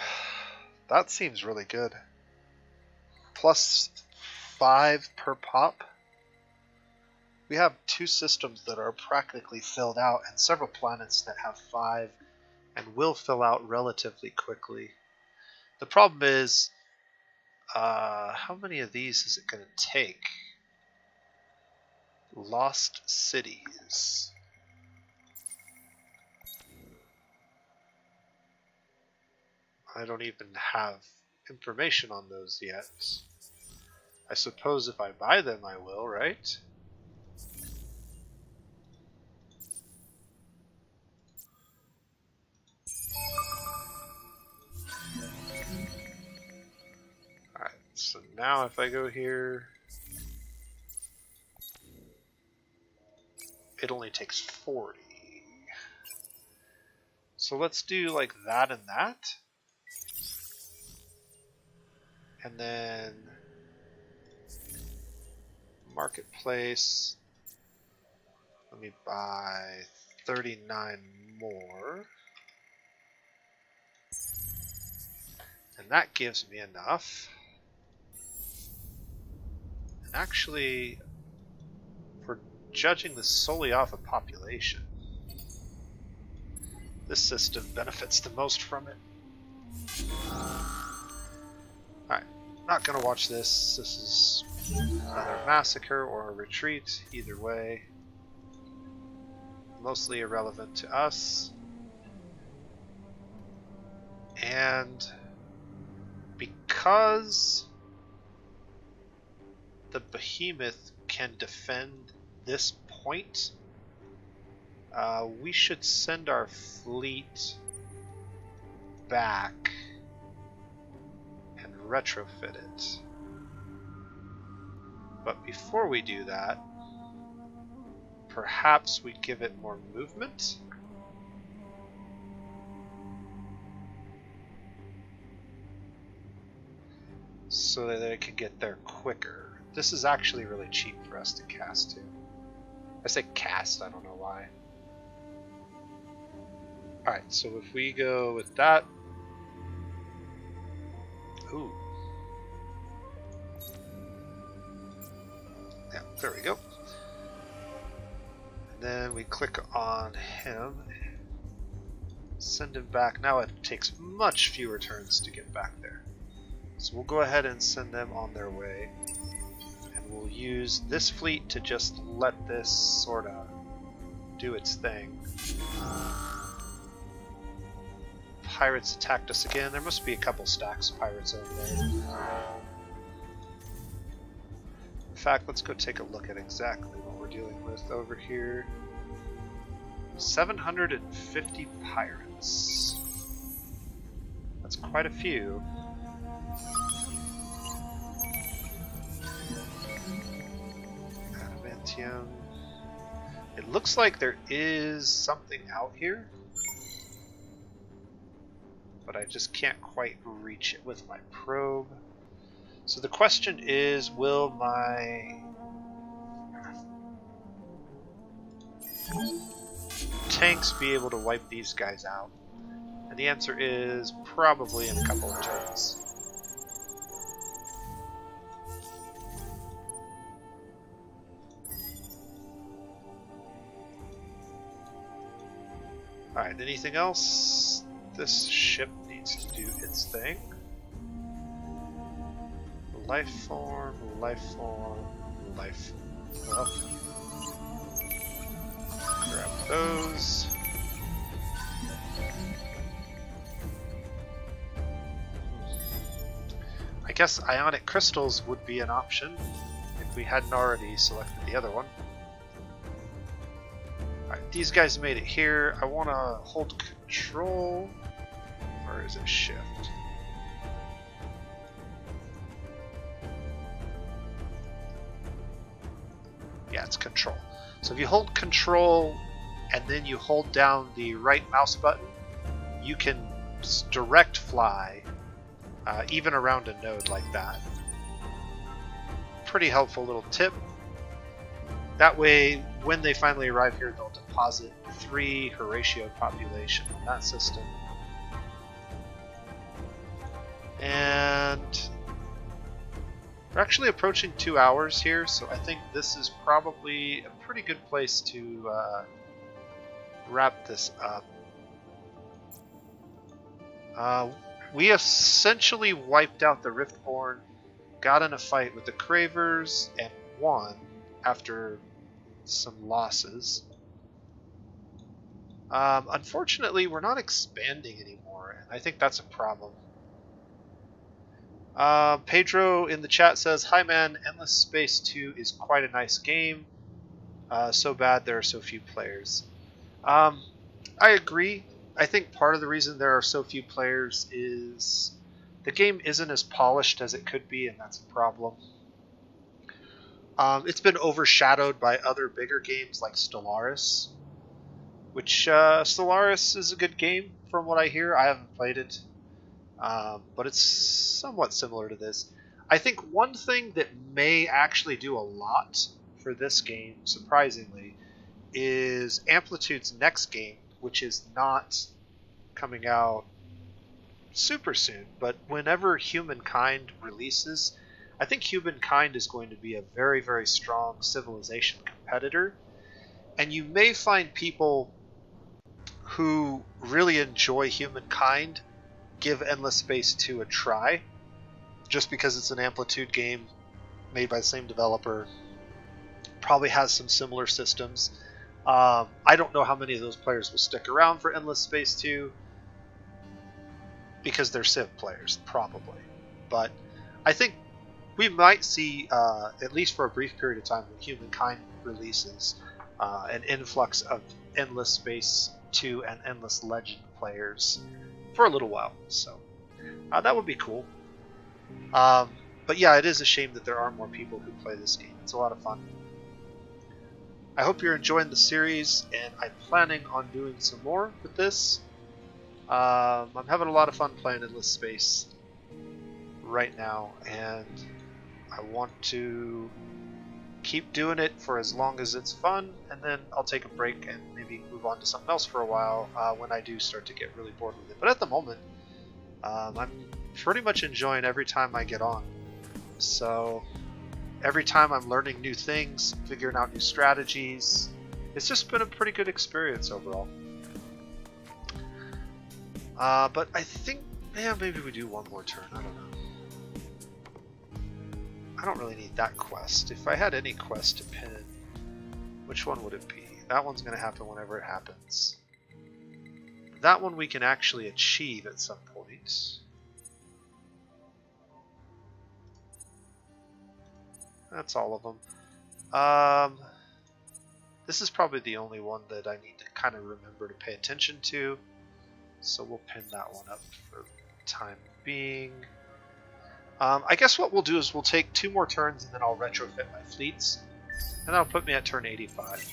that seems really good. +5 per pop. We have 2 systems that are practically filled out and several planets that have 5 and will fill out relatively quickly. The problem is, how many of these is it going to take? Lost Cities. I don't even have information on those yet. I suppose if I buy them I will, right? Alright, so now if I go here, it only takes 40. So let's do like that and that. And then marketplace, let me buy 39 more. And that gives me enough And actually, for judging this solely off of population, this system benefits the most from it. Alright, not gonna watch this. This is another massacre or a retreat, either way. Mostly irrelevant to us. And because the behemoth can defend this point, we should send our fleet back and retrofit it. But before we do that, perhaps we give it more movement. So that it can get there quicker. This is actually really cheap for us to cast too. I say cast, I don't know why. Alright, so if we go with that. Ooh. Yeah, there we go. And then we click on him. Send him back. Now it takes much fewer turns to get back there. So we'll go ahead and send them on their way. And we'll use this fleet to just let this sort of do its thing. Pirates attacked us again. There must be a couple stacks of pirates over there. In fact, let's go take a look at exactly what we're dealing with over here. 750 pirates. That's quite a few. Adamantium. It looks like there is something out here, but I just can't quite reach it with my probe. So the question is, will my tanks be able to wipe these guys out? And the answer is probably in a couple of turns. Alright, anything else? This ship needs to do its thing. Life form, life form, life. Well, grab those. I guess ionic crystals would be an option if we hadn't already selected the other one. Alright, these guys made it here. I want to hold control, or is it shift? Yeah, it's control. So if you hold control and then you hold down the right mouse button, you can direct fly even around a node like that. Pretty helpful little tip. That way, when they finally arrive here, they'll deposit 3 Horatio population in that system. And we're actually approaching 2 hours here, so I think this is probably a pretty good place to wrap this up. We essentially wiped out the Riftborn, got in a fight with the Cravers, and won after some losses. Unfortunately, we're not expanding anymore, and I think that's a problem. Pedro in the chat says, "Hi man, Endless Space 2 is quite a nice game. So bad there are so few players." I agree. I think part of the reason there are so few players is the game isn't as polished as it could be, and that's a problem. It's been overshadowed by other bigger games like Stellaris, which Stellaris is a good game from what I hear. I haven't played it. But it's somewhat similar to this. I think one thing that may actually do a lot for this game, surprisingly, is Amplitude's next game, which is not coming out super soon, but whenever Humankind releases, I think humankind is going to be a very, very strong civilization competitor. And you may find people who really enjoy humankind give Endless Space 2 a try, just because it's an Amplitude game made by the same developer, probably has some similar systems. I don't know how many of those players will stick around for Endless Space 2, because they're Civ players, probably. But I think we might see, at least for a brief period of time when Humankind releases, an influx of Endless Space 2 and Endless Legend players for a little while. So that would be cool. But yeah, it is a shame that there are more people who play this game. It's a lot of fun. I hope you're enjoying the series, and I'm planning on doing some more with this. I'm having a lot of fun playing Endless Space right now, and I want to keep doing it for as long as it's fun, and then I'll take a break and maybe move on to something else for a while when I do start to get really bored with it. But at the moment, I'm pretty much enjoying every time I get on. So every time I'm learning new things, figuring out new strategies, it's just been a pretty good experience overall. But I think, yeah, maybe we do one more turn. I don't know. I don't really need that quest. If I had any quest to pin, which one would it be? That one's going to happen whenever it happens. That one we can actually achieve at some point. That's all of them. This is probably the only one that I need to kind of remember to pay attention to. So we'll pin that one up for the time being. I guess what we'll do is we'll take 2 more turns and then I'll retrofit my fleets. And that'll put me at turn 85.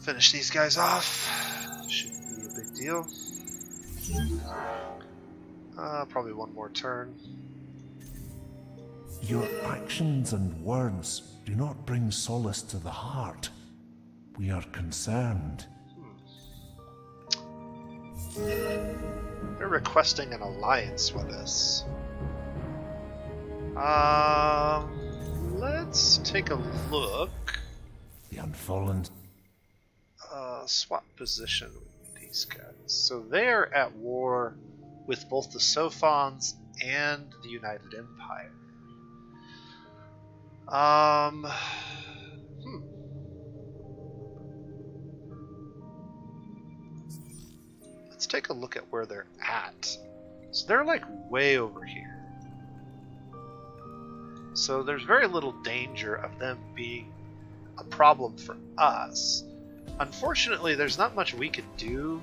Finish these guys off. Shouldn't be a big deal. Probably one more turn. Your actions and words do not bring solace to the heart. We are concerned. They're requesting an alliance with us. Let's take a look. The Unfallen. Swap position with these guys. So they're at war with both the Sophons and the United Empire. Let's take a look at where they're at. So they're like way over here. So there's very little danger of them being a problem for us. Unfortunately, there's not much we can do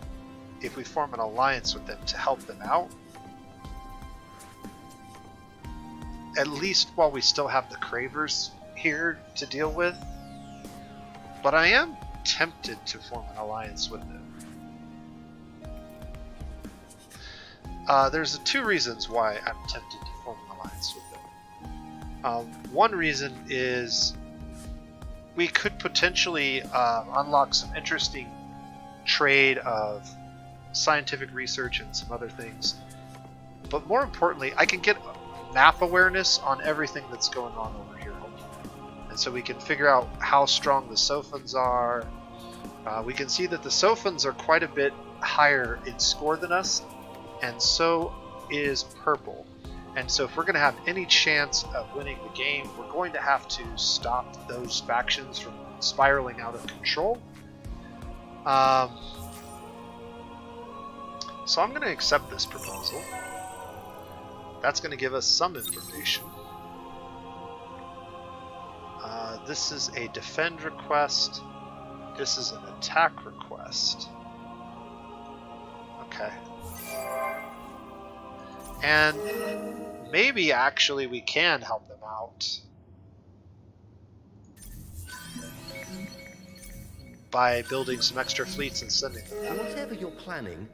if we form an alliance with them to help them out. At least while we still have the Cravers here to deal with. But I am tempted to form an alliance with them. There's 2 reasons why I'm tempted to form an alliance with them. One reason is we could potentially unlock some interesting trade of scientific research and some other things. But more importantly, I can get map awareness on everything that's going on over here. And so we can figure out how strong the Sophons are. We can see that the Sophons are quite a bit higher in score than us, and so is Purple. And so if we're going to have any chance of winning the game, we're going to have to stop those factions from spiraling out of control. So I'm going to accept this proposal. That's going to give us some information. This is a defend request. This is an attack request. Okay. And maybe actually we can help them out by building some extra fleets and sending them. Whatever you're planning,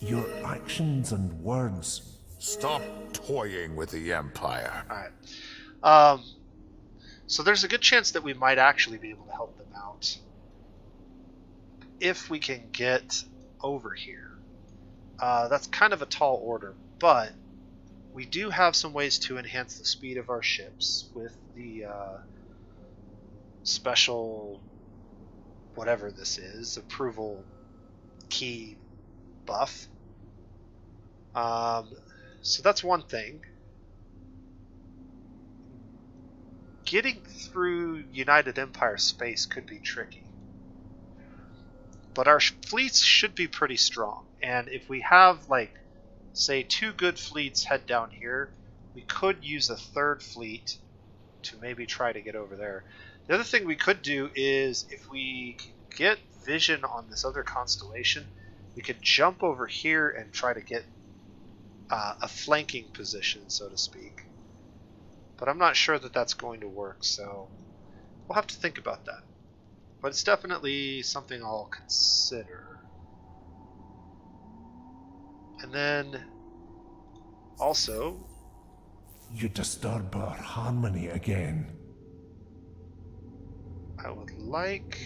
Your actions and words. Stop toying with the Empire. Alright. So there's a good chance that we might actually be able to help them out if we can get over here. That's kind of a tall order, but we do have some ways to enhance the speed of our ships with the special, whatever this is, approval key buff. So that's one thing. Getting through United Empire space could be tricky. But our fleets should be pretty strong. And if we have, like, say 2 good fleets head down here, we could use a 3rd fleet to maybe try to get over there. The other thing we could do is, if we get vision on this other constellation, we could jump over here and try to get a flanking position, so to speak. But I'm not sure that that's going to work, so we'll have to think about that. But it's definitely something I'll consider. And then also, You disturb our harmony again. I would like,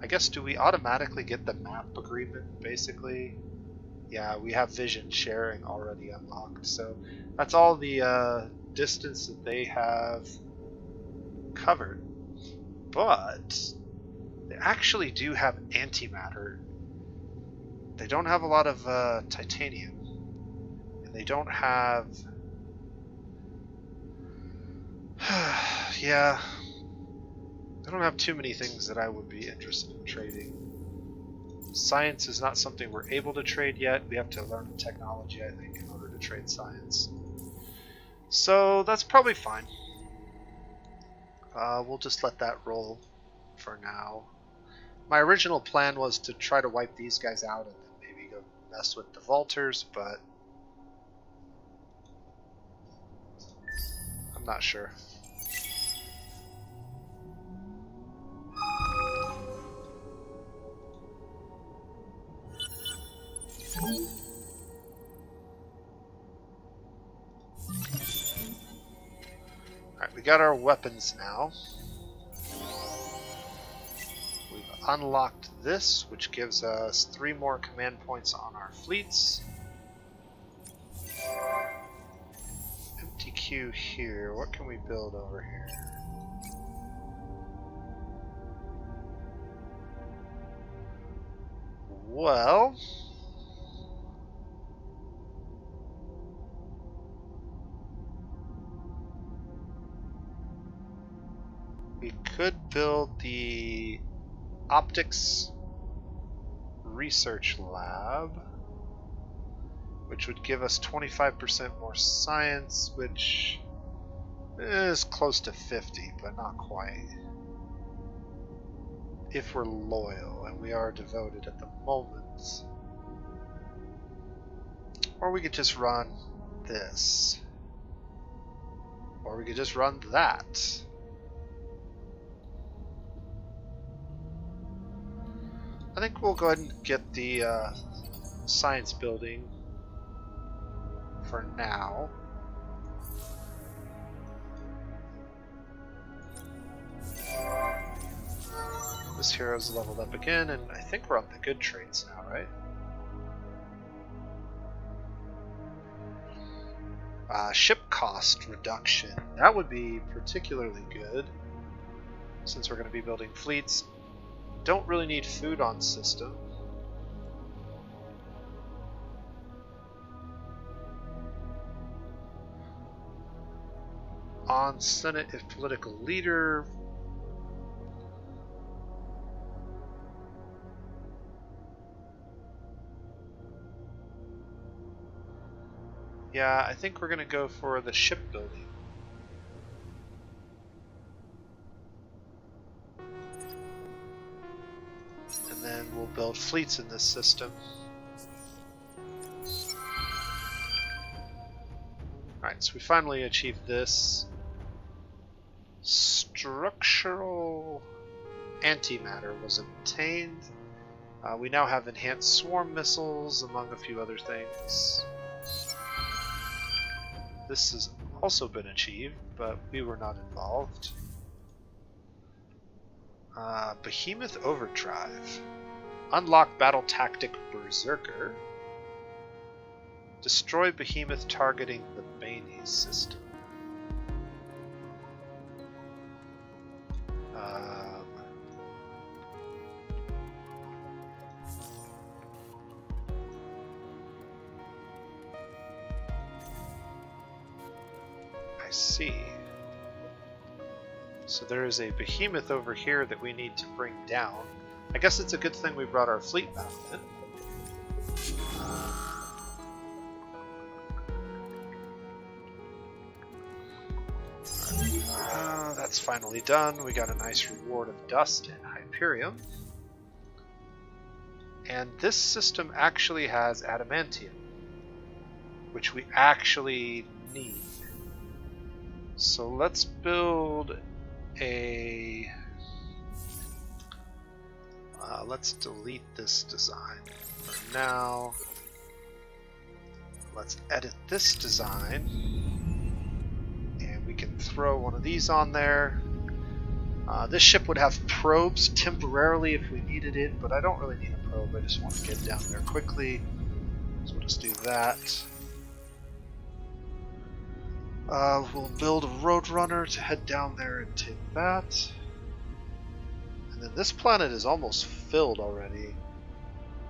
I guess, do we automatically get the map agreement, basically? Yeah, we have vision sharing already unlocked, so that's all the distance that they have covered. But they actually do have antimatter. They don't have a lot of titanium, and they don't have yeah, I don't have too many things that I would be interested in trading. Science is not something we're able to trade yet. We have to learn technology, I think, in order to trade science. So that's probably fine. We'll just let that roll for now. My original plan was to try to wipe these guys out and then maybe go mess with the Vaulters, but I'm not sure. Alright, we got our weapons now. We've unlocked this, which gives us 3 more command points on our fleets. Empty queue here. What can we build over here? Well, we could build the optics research lab, which would give us 25% more science, which is close to 50, but not quite. If we're loyal, and we are devoted at the moment. Or we could just run this. Or we could just run that. I think we'll go ahead and get the science building for now. This hero's leveled up again, and I think we're on the good traits now, right? Ship cost reduction. That would be particularly good, since we're going to be building fleets. Don't really need food on system. On Senate if political leader. Yeah, I think we're going to go for the shipbuilding. And then we'll build fleets in this system. Alright, so we finally achieved this. Structural antimatter was obtained. We now have enhanced swarm missiles, among a few other things. This has also been achieved, but we were not involved. Behemoth Overdrive. Unlock Battle Tactic Berserker. Destroy Behemoth targeting the Bane system. I see. So there is a behemoth over here that we need to bring down. I guess it's a good thing we brought our fleet back then. That's finally done. We got a nice reward of dust and Hyperium. And this system actually has adamantium, which we actually need. So let's build a... let's delete this design for now. Let's edit this design. And we can throw one of these on there. This ship would have probes temporarily if we needed it, but I don't really need a probe. I just want to get down there quickly. So we'll just do that. We'll build a Roadrunner to head down there and take that. And then this planet is almost filled already.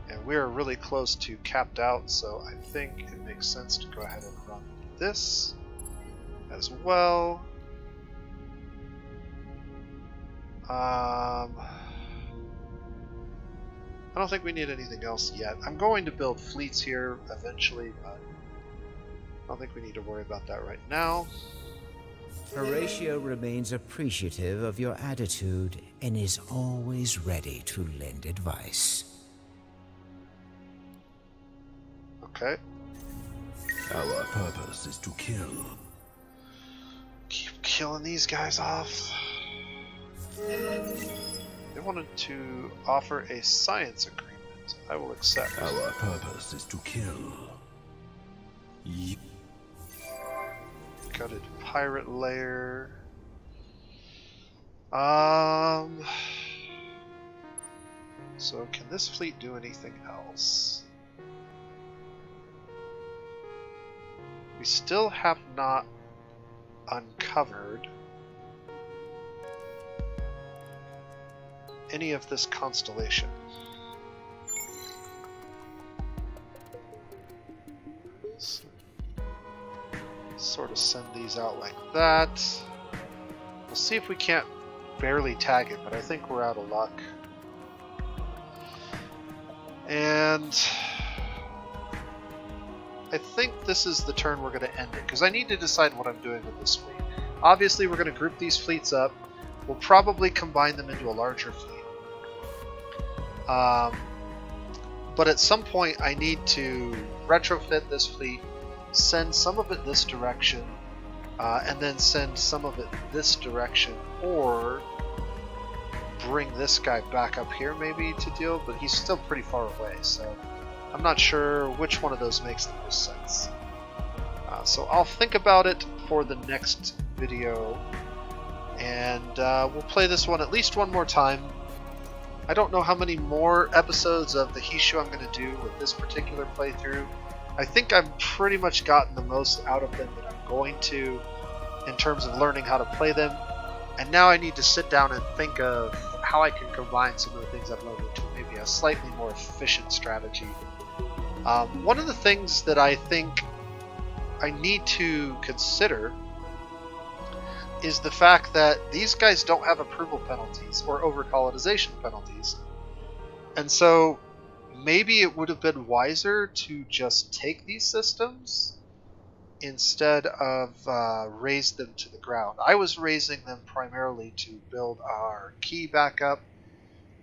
And we're really close to capped out, so I think it makes sense to go ahead and run this as well. I don't think we need anything else yet. I'm going to build fleets here eventually, but I don't think we need to worry about that right now. Horatio remains appreciative of your attitude and is always ready to lend advice. Okay. Our purpose is to kill. Keep killing these guys off. They wanted to offer a science agreement. I will accept. Our purpose is to kill. Gutted pirate lair. So can this fleet do anything else? We still have not uncovered any of this constellation. So, sort of send these out like that. We'll see if we can't barely tag it, but I think we're out of luck. And I think this is the turn we're going to end it, because I need to decide what I'm doing with this fleet. Obviously, we're going to group these fleets up. We'll probably combine them into a larger fleet. But at some point, I need to retrofit this fleet, send some of it this direction, and then send some of it this direction, or bring this guy back up here maybe to deal, but he's still pretty far away, so I'm not sure which one of those makes the most sense. So I'll think about it for the next video, and we'll play this one at least one more time. I don't know how many more episodes of the Hissho I'm going to do with this particular playthrough. I think I've pretty much gotten the most out of them that I'm going to in terms of learning how to play them, and now I need to sit down and think of how I can combine some of the things I've learned into maybe a slightly more efficient strategy. One of the things that I think I need to consider is the fact that these guys don't have approval penalties or overcolonization penalties. And so maybe it would have been wiser to just take these systems instead of raise them to the ground. I was raising them primarily to build our key back up,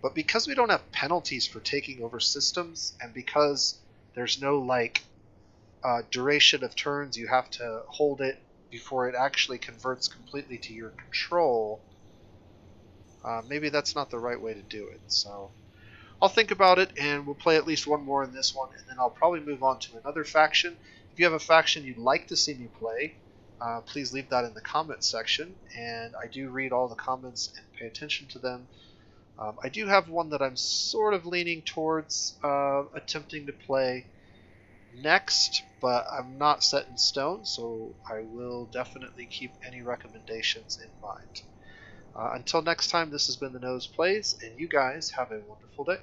but because we don't have penalties for taking over systems, and because there's no like duration of turns you have to hold it before it actually converts completely to your control, maybe that's not the right way to do it. So I'll think about it, and we'll play at least one more in this one, and then I'll probably move on to another faction. If you have a faction you'd like to see me play, please leave that in the comments section, and I do read all the comments and pay attention to them. I do have one that I'm sort of leaning towards attempting to play next, but I'm not set in stone, so I will definitely keep any recommendations in mind. Until next time, this has been The Nose Plays, and you guys have a wonderful day.